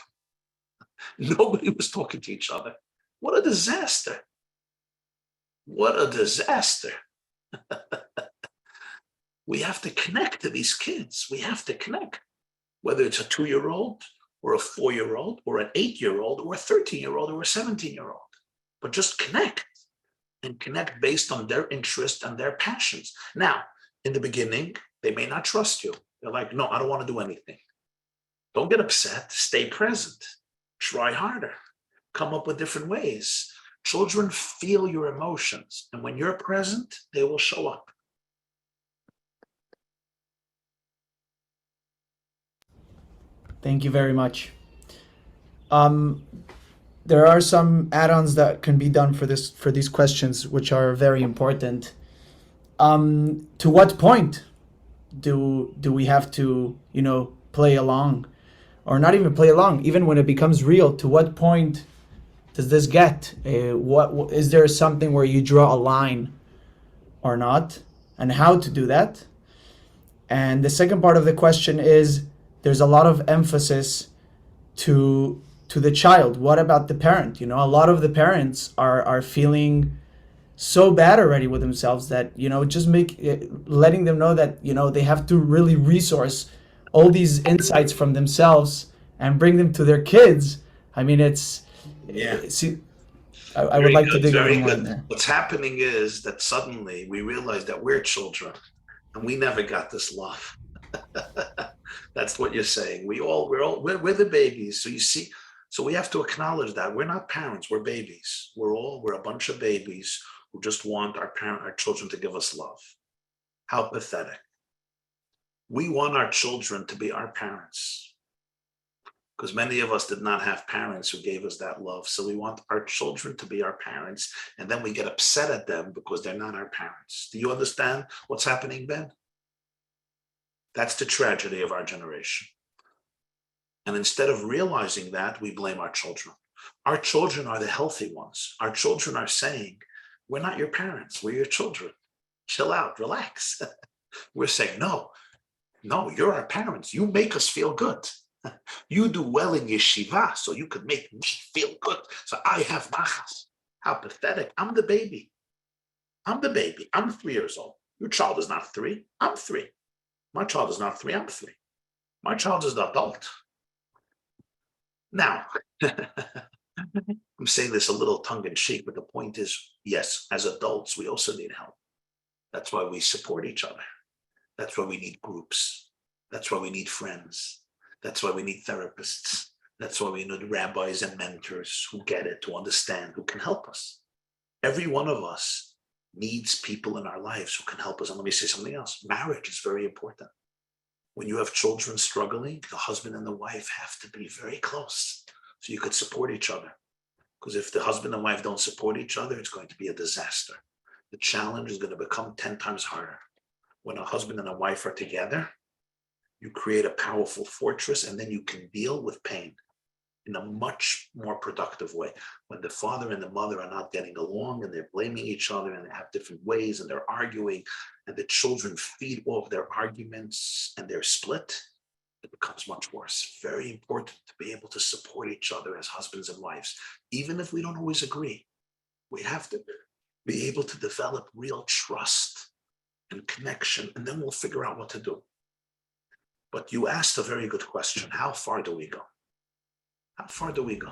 Nobody was talking to each other. What a disaster. What a disaster. We have to connect to these kids. We have to connect, whether it's a 2-year-old or a 4-year-old or an 8-year-old or a 13-year-old or a 17-year-old. But just connect, and connect based on their interest and their passions. Now, in the beginning, they may not trust you. They're like, no, I don't want to do anything. Don't get upset. Stay present. Try harder. Come up with different ways. Children feel your emotions, and when you're present, they will show up. Thank you very much. There are some add-ons that can be done for these questions, which are very important. To what point do we have to, play along, or not even play along? Even when it becomes real, to what point does this get? What is there something where you draw a line or not, and how to do that? And the second part of the question is, there's a lot of emphasis to the child. What about the parent? A lot of the parents are feeling so bad already with themselves that, just letting them know that, they have to really resource all these insights from themselves and bring them to their kids. I mean, I would like to dig a little more in there. What's happening is that suddenly we realize that we're children and we never got this love. That's what you're saying. We're the babies. So you see, so we have to acknowledge that we're not parents, we're babies. We're a bunch of babies who just want our children to give us love. How pathetic. We want our children to be our parents, because many of us did not have parents who gave us that love. So we want our children to be our parents, and then we get upset at them because they're not our parents. Do you understand what's happening, Ben? That's the tragedy of our generation. And instead of realizing that, we blame our children. Our children are the healthy ones. Our children are saying, we're not your parents, we're your children. Chill out, relax. We're saying, no, No, you're our parents. You make us feel good. You do well in yeshiva, so you could make me feel good. So I have nachas. How pathetic. I'm the baby. I'm the baby. I'm 3 years old. Your child is not 3. I'm 3. My child is not 3. I'm 3. My child is the adult. Now, I'm saying this a little tongue in cheek, but the point is, yes, as adults, we also need help. That's why we support each other. That's why we need groups. That's why we need friends. That's why we need therapists. That's why we need rabbis and mentors who get it, who understand, who can help us. Every one of us needs people in our lives who can help us. And let me say something else. Marriage is very important. When you have children struggling, the husband and the wife have to be very close so you could support each other. Because if the husband and wife don't support each other, it's going to be a disaster. The challenge is going to become 10 times harder. When a husband and a wife are together, you create a powerful fortress, and then you can deal with pain in a much more productive way. When the father and the mother are not getting along and they're blaming each other and they have different ways and they're arguing and the children feed off their arguments and they're split, it becomes much worse. Very important to be able to support each other as husbands and wives. Even if we don't always agree, we have to be able to develop real trust and connection, and then we'll figure out what to do. But you asked a very good question. How far do we go? How far do we go?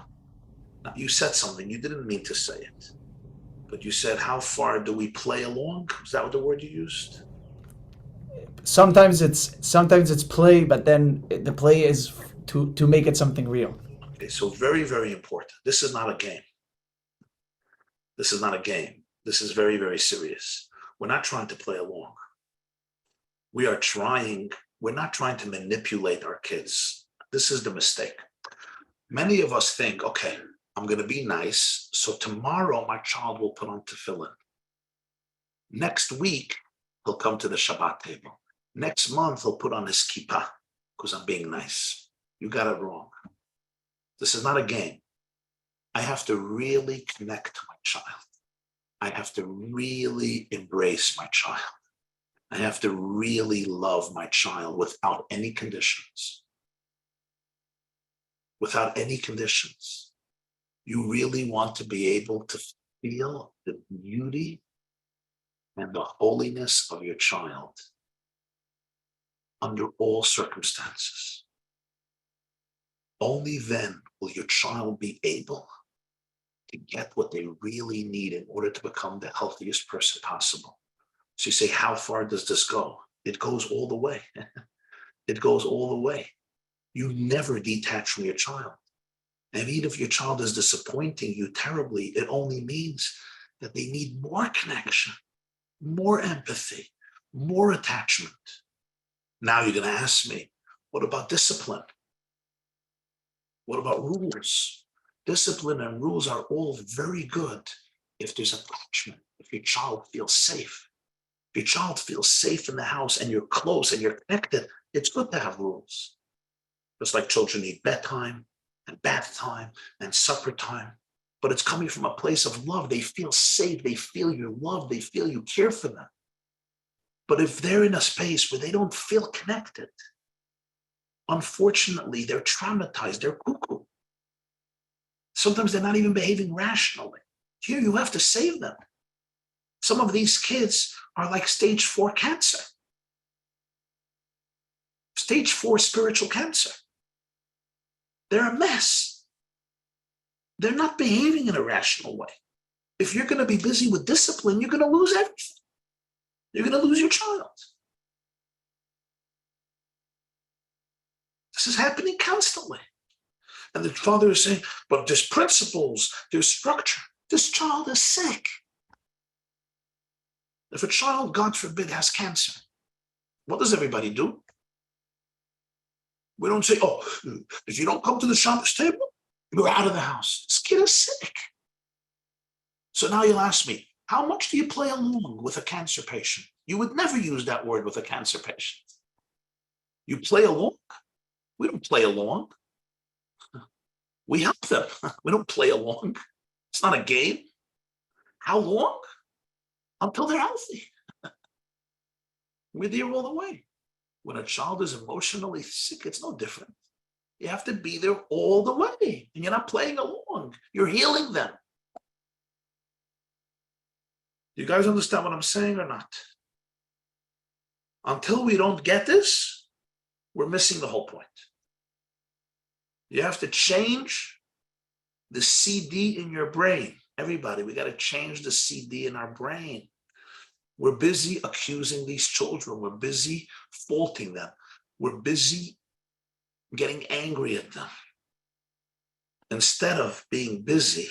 Now, you said something, you didn't mean to say it, but you said, how far do we play along? Is that what the word you used? Sometimes it's play, but then the play is to make it something real. Okay, so very, very important. This is not a game. This is not a game. This is very, very serious. We're not trying to play along. We're not trying to manipulate our kids. This is the mistake. Many of us think, okay, I'm going to be nice, so tomorrow my child will put on tefillin. Next week, he'll come to the Shabbat table. Next month, he'll put on his kippah because I'm being nice. You got it wrong. This is not a game. I have to really connect to my child. I have to really embrace my child. I have to really love my child without any conditions. Without any conditions. You really want to be able to feel the beauty and the holiness of your child under all circumstances. Only then will your child be able to get what they really need in order to become the healthiest person possible. So you say, how far does this go? It goes all the way. It goes all the way. You never detach from your child. And even if your child is disappointing you terribly, it only means that they need more connection, more empathy, more attachment. Now you're going to ask me, what about discipline? What about rules? Discipline and rules are all very good if there's attachment, if your child feels safe. If your child feels safe in the house and you're close and you're connected, it's good to have rules. Just like children need bedtime and bath time and supper time, but it's coming from a place of love. They feel safe. They feel your love. They feel you care for them. But if they're in a space where they don't feel connected, unfortunately, they're traumatized. They're cuckoo. Sometimes they're not even behaving rationally. Here, you have to save them. Some of these kids are like stage 4 cancer. Stage 4 spiritual cancer. They're a mess. They're not behaving in a rational way. If you're going to be busy with discipline, you're going to lose everything. You're going to lose your child. This is happening constantly. And the father is saying, but there's principles, there's structure. This child is sick. If a child, God forbid, has cancer, what does everybody do? We don't say, oh, if you don't come to the Shabbos table, you're out of the house. This kid is sick. So now you'll ask me, how much do you play along with a cancer patient? You would never use that word with a cancer patient. You play along? We don't play along. We help them. We don't play along. It's not a game. How long? Until they're healthy. We're there all the way. When a child is emotionally sick, it's no different. You have to be there all the way, and you're not playing along. You're healing them. Do you guys understand what I'm saying or not? Until we don't get this, we're missing the whole point. You have to change the CD in your brain. Everybody, we got to change the CD in our brain. We're busy accusing these children. We're busy faulting them. We're busy getting angry at them instead of being busy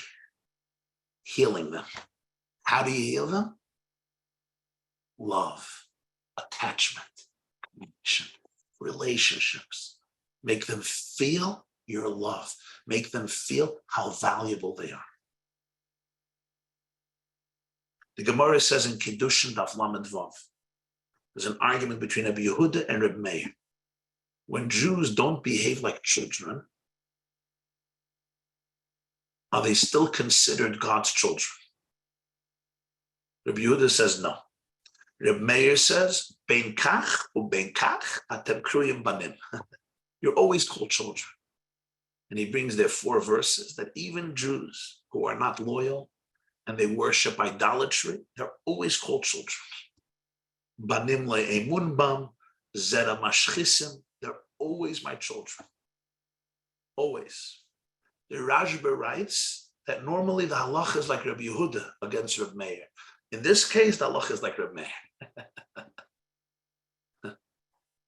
healing them. How do you heal them? Love, attachment, connection, relationships. Make them feel your love. Make them feel how valuable they are. The Gemara says in Kiddushin Daf Lamed Vav, there's an argument between Rabbi Yehuda and Rabbi Meir. When Jews don't behave like children, are they still considered God's children? Rabbi Yehuda says no. Rabbi Meir says, Ben kach u ben kach atem kruyim banim. You're always called children. And he brings there 4 verses that even Jews who are not loyal and they worship idolatry, they're always called children. Banim le'emun bam, zera mashchisim, they're always my children. Always. The Rashba writes that normally the halacha is like Rabbi Yehuda against Rabbi Meir. In this case, the halacha is like Rabbi Meir.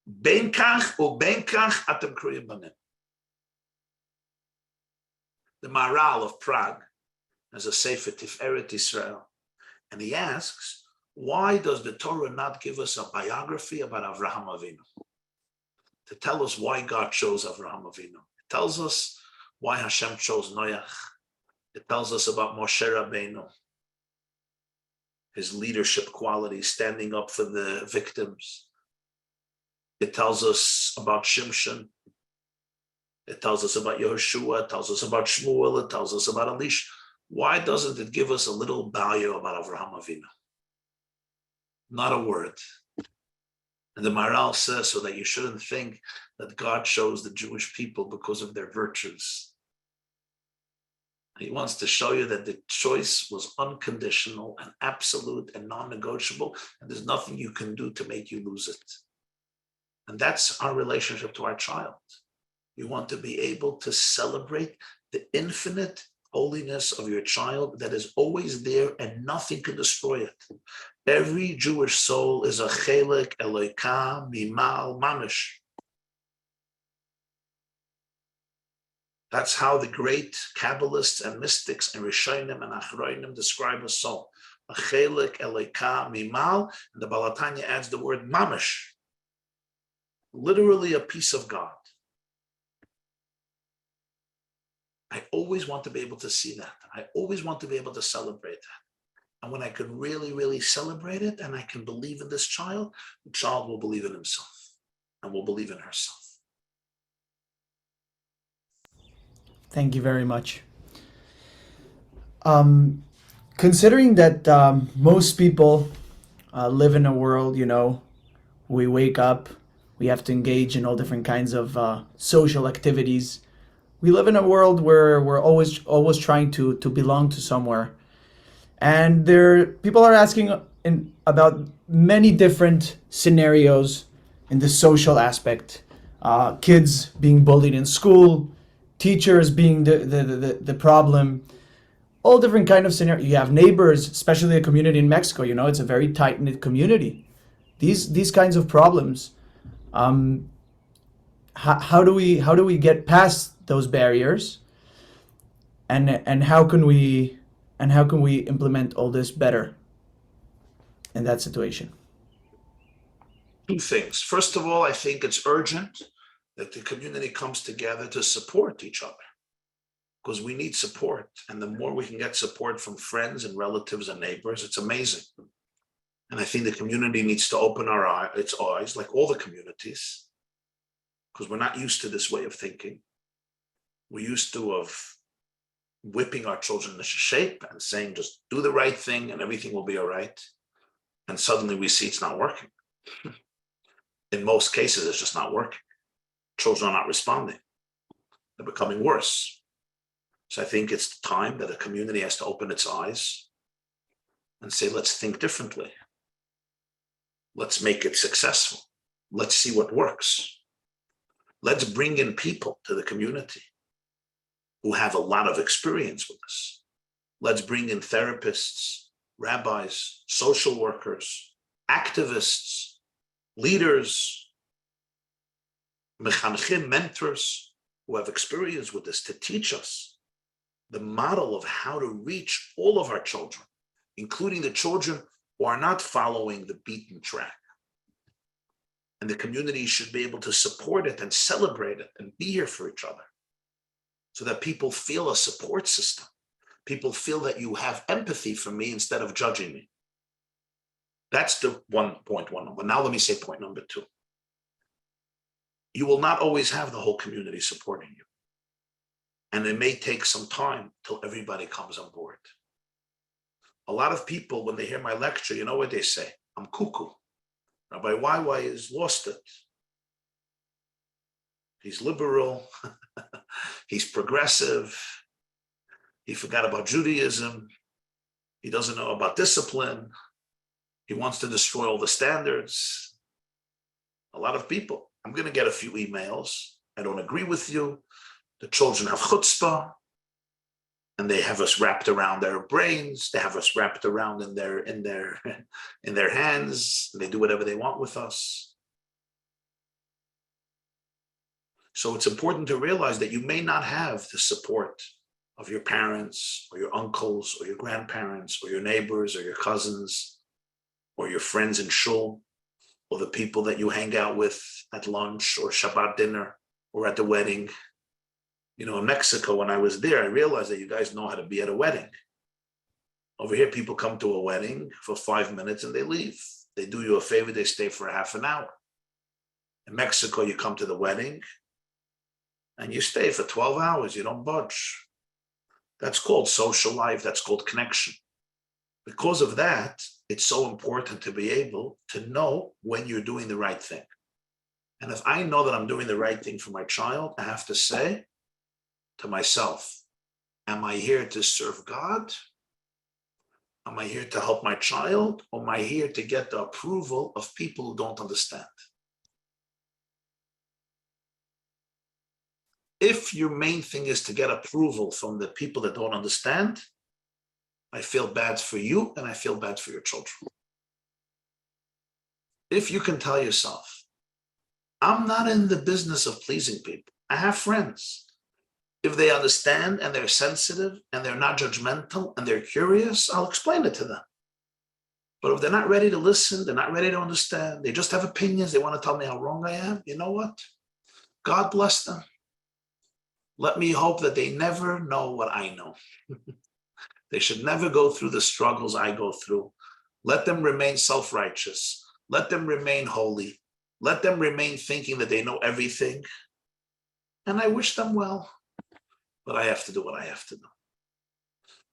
Ben kach u ben kach atem kruyim banim. The Maharal of Prague has a Sefer Tiferet Israel, and he asks, why does the Torah not give us a biography about Avraham Avinu? To tell us why God chose Avraham Avinu. It tells us why Hashem chose Noach. It tells us about Moshe Rabbeinu, his leadership qualities, standing up for the victims. It tells us about Shimshon. It tells us about Yehoshua. It tells us about Shmuel. It tells us about Elisha. Why doesn't it give us a little bio about Avraham Avinu? Not a word. And the Maharal says so that you shouldn't think that God chose the Jewish people because of their virtues. He wants to show you that the choice was unconditional and absolute and non-negotiable, and there's nothing you can do to make you lose it. And that's our relationship to our child. You want to be able to celebrate the infinite holiness of your child that is always there and nothing can destroy it. Every Jewish soul is a chelik Eloka mimal mamish. That's how the great Kabbalists and mystics and Rishonim and Achronim describe a soul. A chelik Eloka mimal, and the Balatanya adds the word mamish. Literally a piece of God. I always want to be able to see that. I always want to be able to celebrate that. And when I can really, really celebrate it and I can believe in this child, the child will believe in himself and will believe in herself. Thank you very much. Considering that most people live in a world, we wake up, we have to engage in all different kinds of social activities. We live in a world where we're always trying to belong to somewhere. And people are asking about many different scenarios in the social aspect. Kids being bullied in school, teachers being the problem, all different kind of scenarios. You have neighbors, especially the community in Mexico, it's a very tight-knit community. These kinds of problems. How do we get past those barriers, and how can we implement all this better in that situation? 2 things. First of all, I think it's urgent that the community comes together to support each other, because we need support, and the more we can get support from friends and relatives and neighbors, it's amazing. And I think the community needs to open its eyes, like all the communities, because we're not used to this way of thinking. We're used to of whipping our children into shape and saying, just do the right thing and everything will be all right. And suddenly we see it's not working. in most cases, it's just not working. Children are not responding. They're becoming worse. So I think it's time that a community has to open its eyes and say, let's think differently. Let's make it successful. Let's see what works. Let's bring in people to the community who have a lot of experience with this. Let's bring in therapists, rabbis, social workers, activists, leaders, mechanchim, mentors who have experience with this to teach us the model of how to reach all of our children, including the children who are not following the beaten track. And the community should be able to support it and celebrate it and be here for each other so that people feel a support system. People feel that you have empathy for me instead of judging me. That's the point one. But now let me say point number two. You will not always have the whole community supporting you. And it may take some time till everybody comes on board. A lot of people, when they hear my lecture, you know what they say? I'm cuckoo. Rabbi YY has lost it. He's liberal. He's progressive. He forgot about Judaism. He doesn't know about discipline. He wants to destroy all the standards. A lot of people. I'm going to get a few emails. I don't agree with you. The children have chutzpah, and they have us wrapped around their brains. They have us wrapped around in their hands. They do whatever they want with us. So it's important to realize that you may not have the support of your parents or your uncles or your grandparents or your neighbors or your cousins or your friends in shul or the people that you hang out with at lunch or Shabbat dinner or at the wedding. You know, in Mexico, when I was there, I realized that you guys know how to be at a wedding. Over here, people come to a wedding for 5 minutes and they leave. They do you a favor, they stay for a half an hour. In Mexico, you come to the wedding and you stay for 12 hours, you don't budge. That's called social life, that's called connection. Because of that, it's so important to be able to know when you're doing the right thing. And if I know that I'm doing the right thing for my child, I have to say to myself, am I here to serve God? Am I here to help my child? Or am I here to get the approval of people who don't understand? If your main thing is to get approval from the people that don't understand, I feel bad for you and I feel bad for your children. If you can tell yourself, I'm not in the business of pleasing people. I have friends. If they understand and they're sensitive and they're not judgmental and they're curious, I'll explain it to them. But if they're not ready to listen, they're not ready to understand, they just have opinions, they want to tell me how wrong I am, you know what? God bless them. Let me hope that they never know what I know. They should never go through the struggles I go through. Let them remain self-righteous. Let them remain holy. Let them remain thinking that they know everything. And I wish them well. But I have to do what I have to do.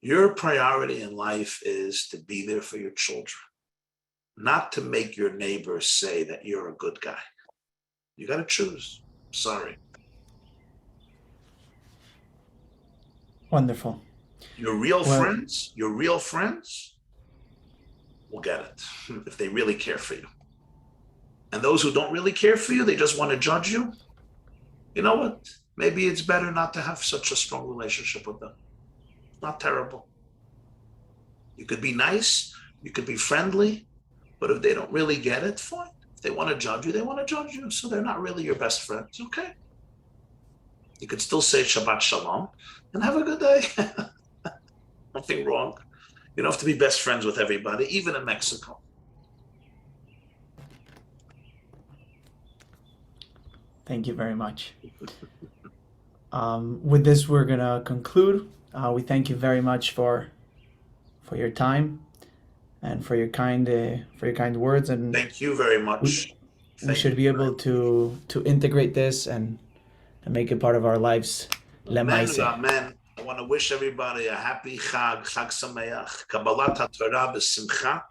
Your priority in life is to be there for your children, not to make your neighbors say that you're a good guy. You got to choose. Sorry. Wonderful. Your real friends will get it if they really care for you. And those who don't really care for you, they just want to judge you. You know what? Maybe it's better not to have such a strong relationship with them. Not terrible. You could be nice, you could be friendly, but if they don't really get it, fine. If they want to judge you, they want to judge you. So they're not really your best friends. Okay. You could still say Shabbat Shalom and have a good day. Nothing wrong. You don't have to be best friends with everybody, even in Mexico. Thank you very much. With this, we're gonna conclude. We thank you very much for your time and for your kind words. And thank you very much. We should be able to integrate this and make it part of our lives. Amen. Amen. I want to wish everybody a happy Chag Sameach, Kabbalat HaTorah b'simcha,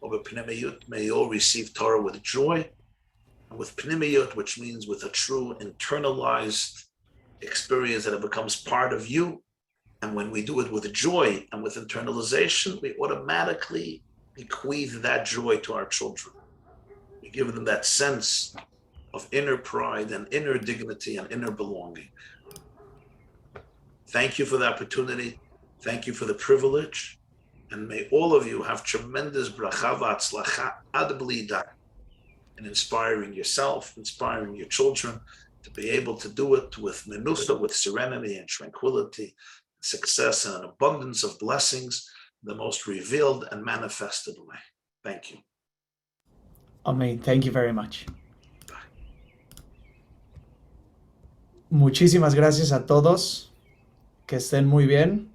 or b'pnimiyut. May you all receive Torah with joy. and with pnimiyut, which means with a true internalized experience that it becomes part of you. And when we do it with joy and with internalization, we automatically bequeath that joy to our children. We give them that sense of inner pride and inner dignity and inner belonging. Thank you for the opportunity. Thank you for the privilege. And may all of you have tremendous bracha v'atzlacha ad bli dak in inspiring yourself, inspiring your children to be able to do it with menucha, with serenity and tranquility, success and an abundance of blessings, the most revealed and manifested way. Thank you. Amen. Thank you very much. Muchísimas gracias a todos. Que estén muy bien.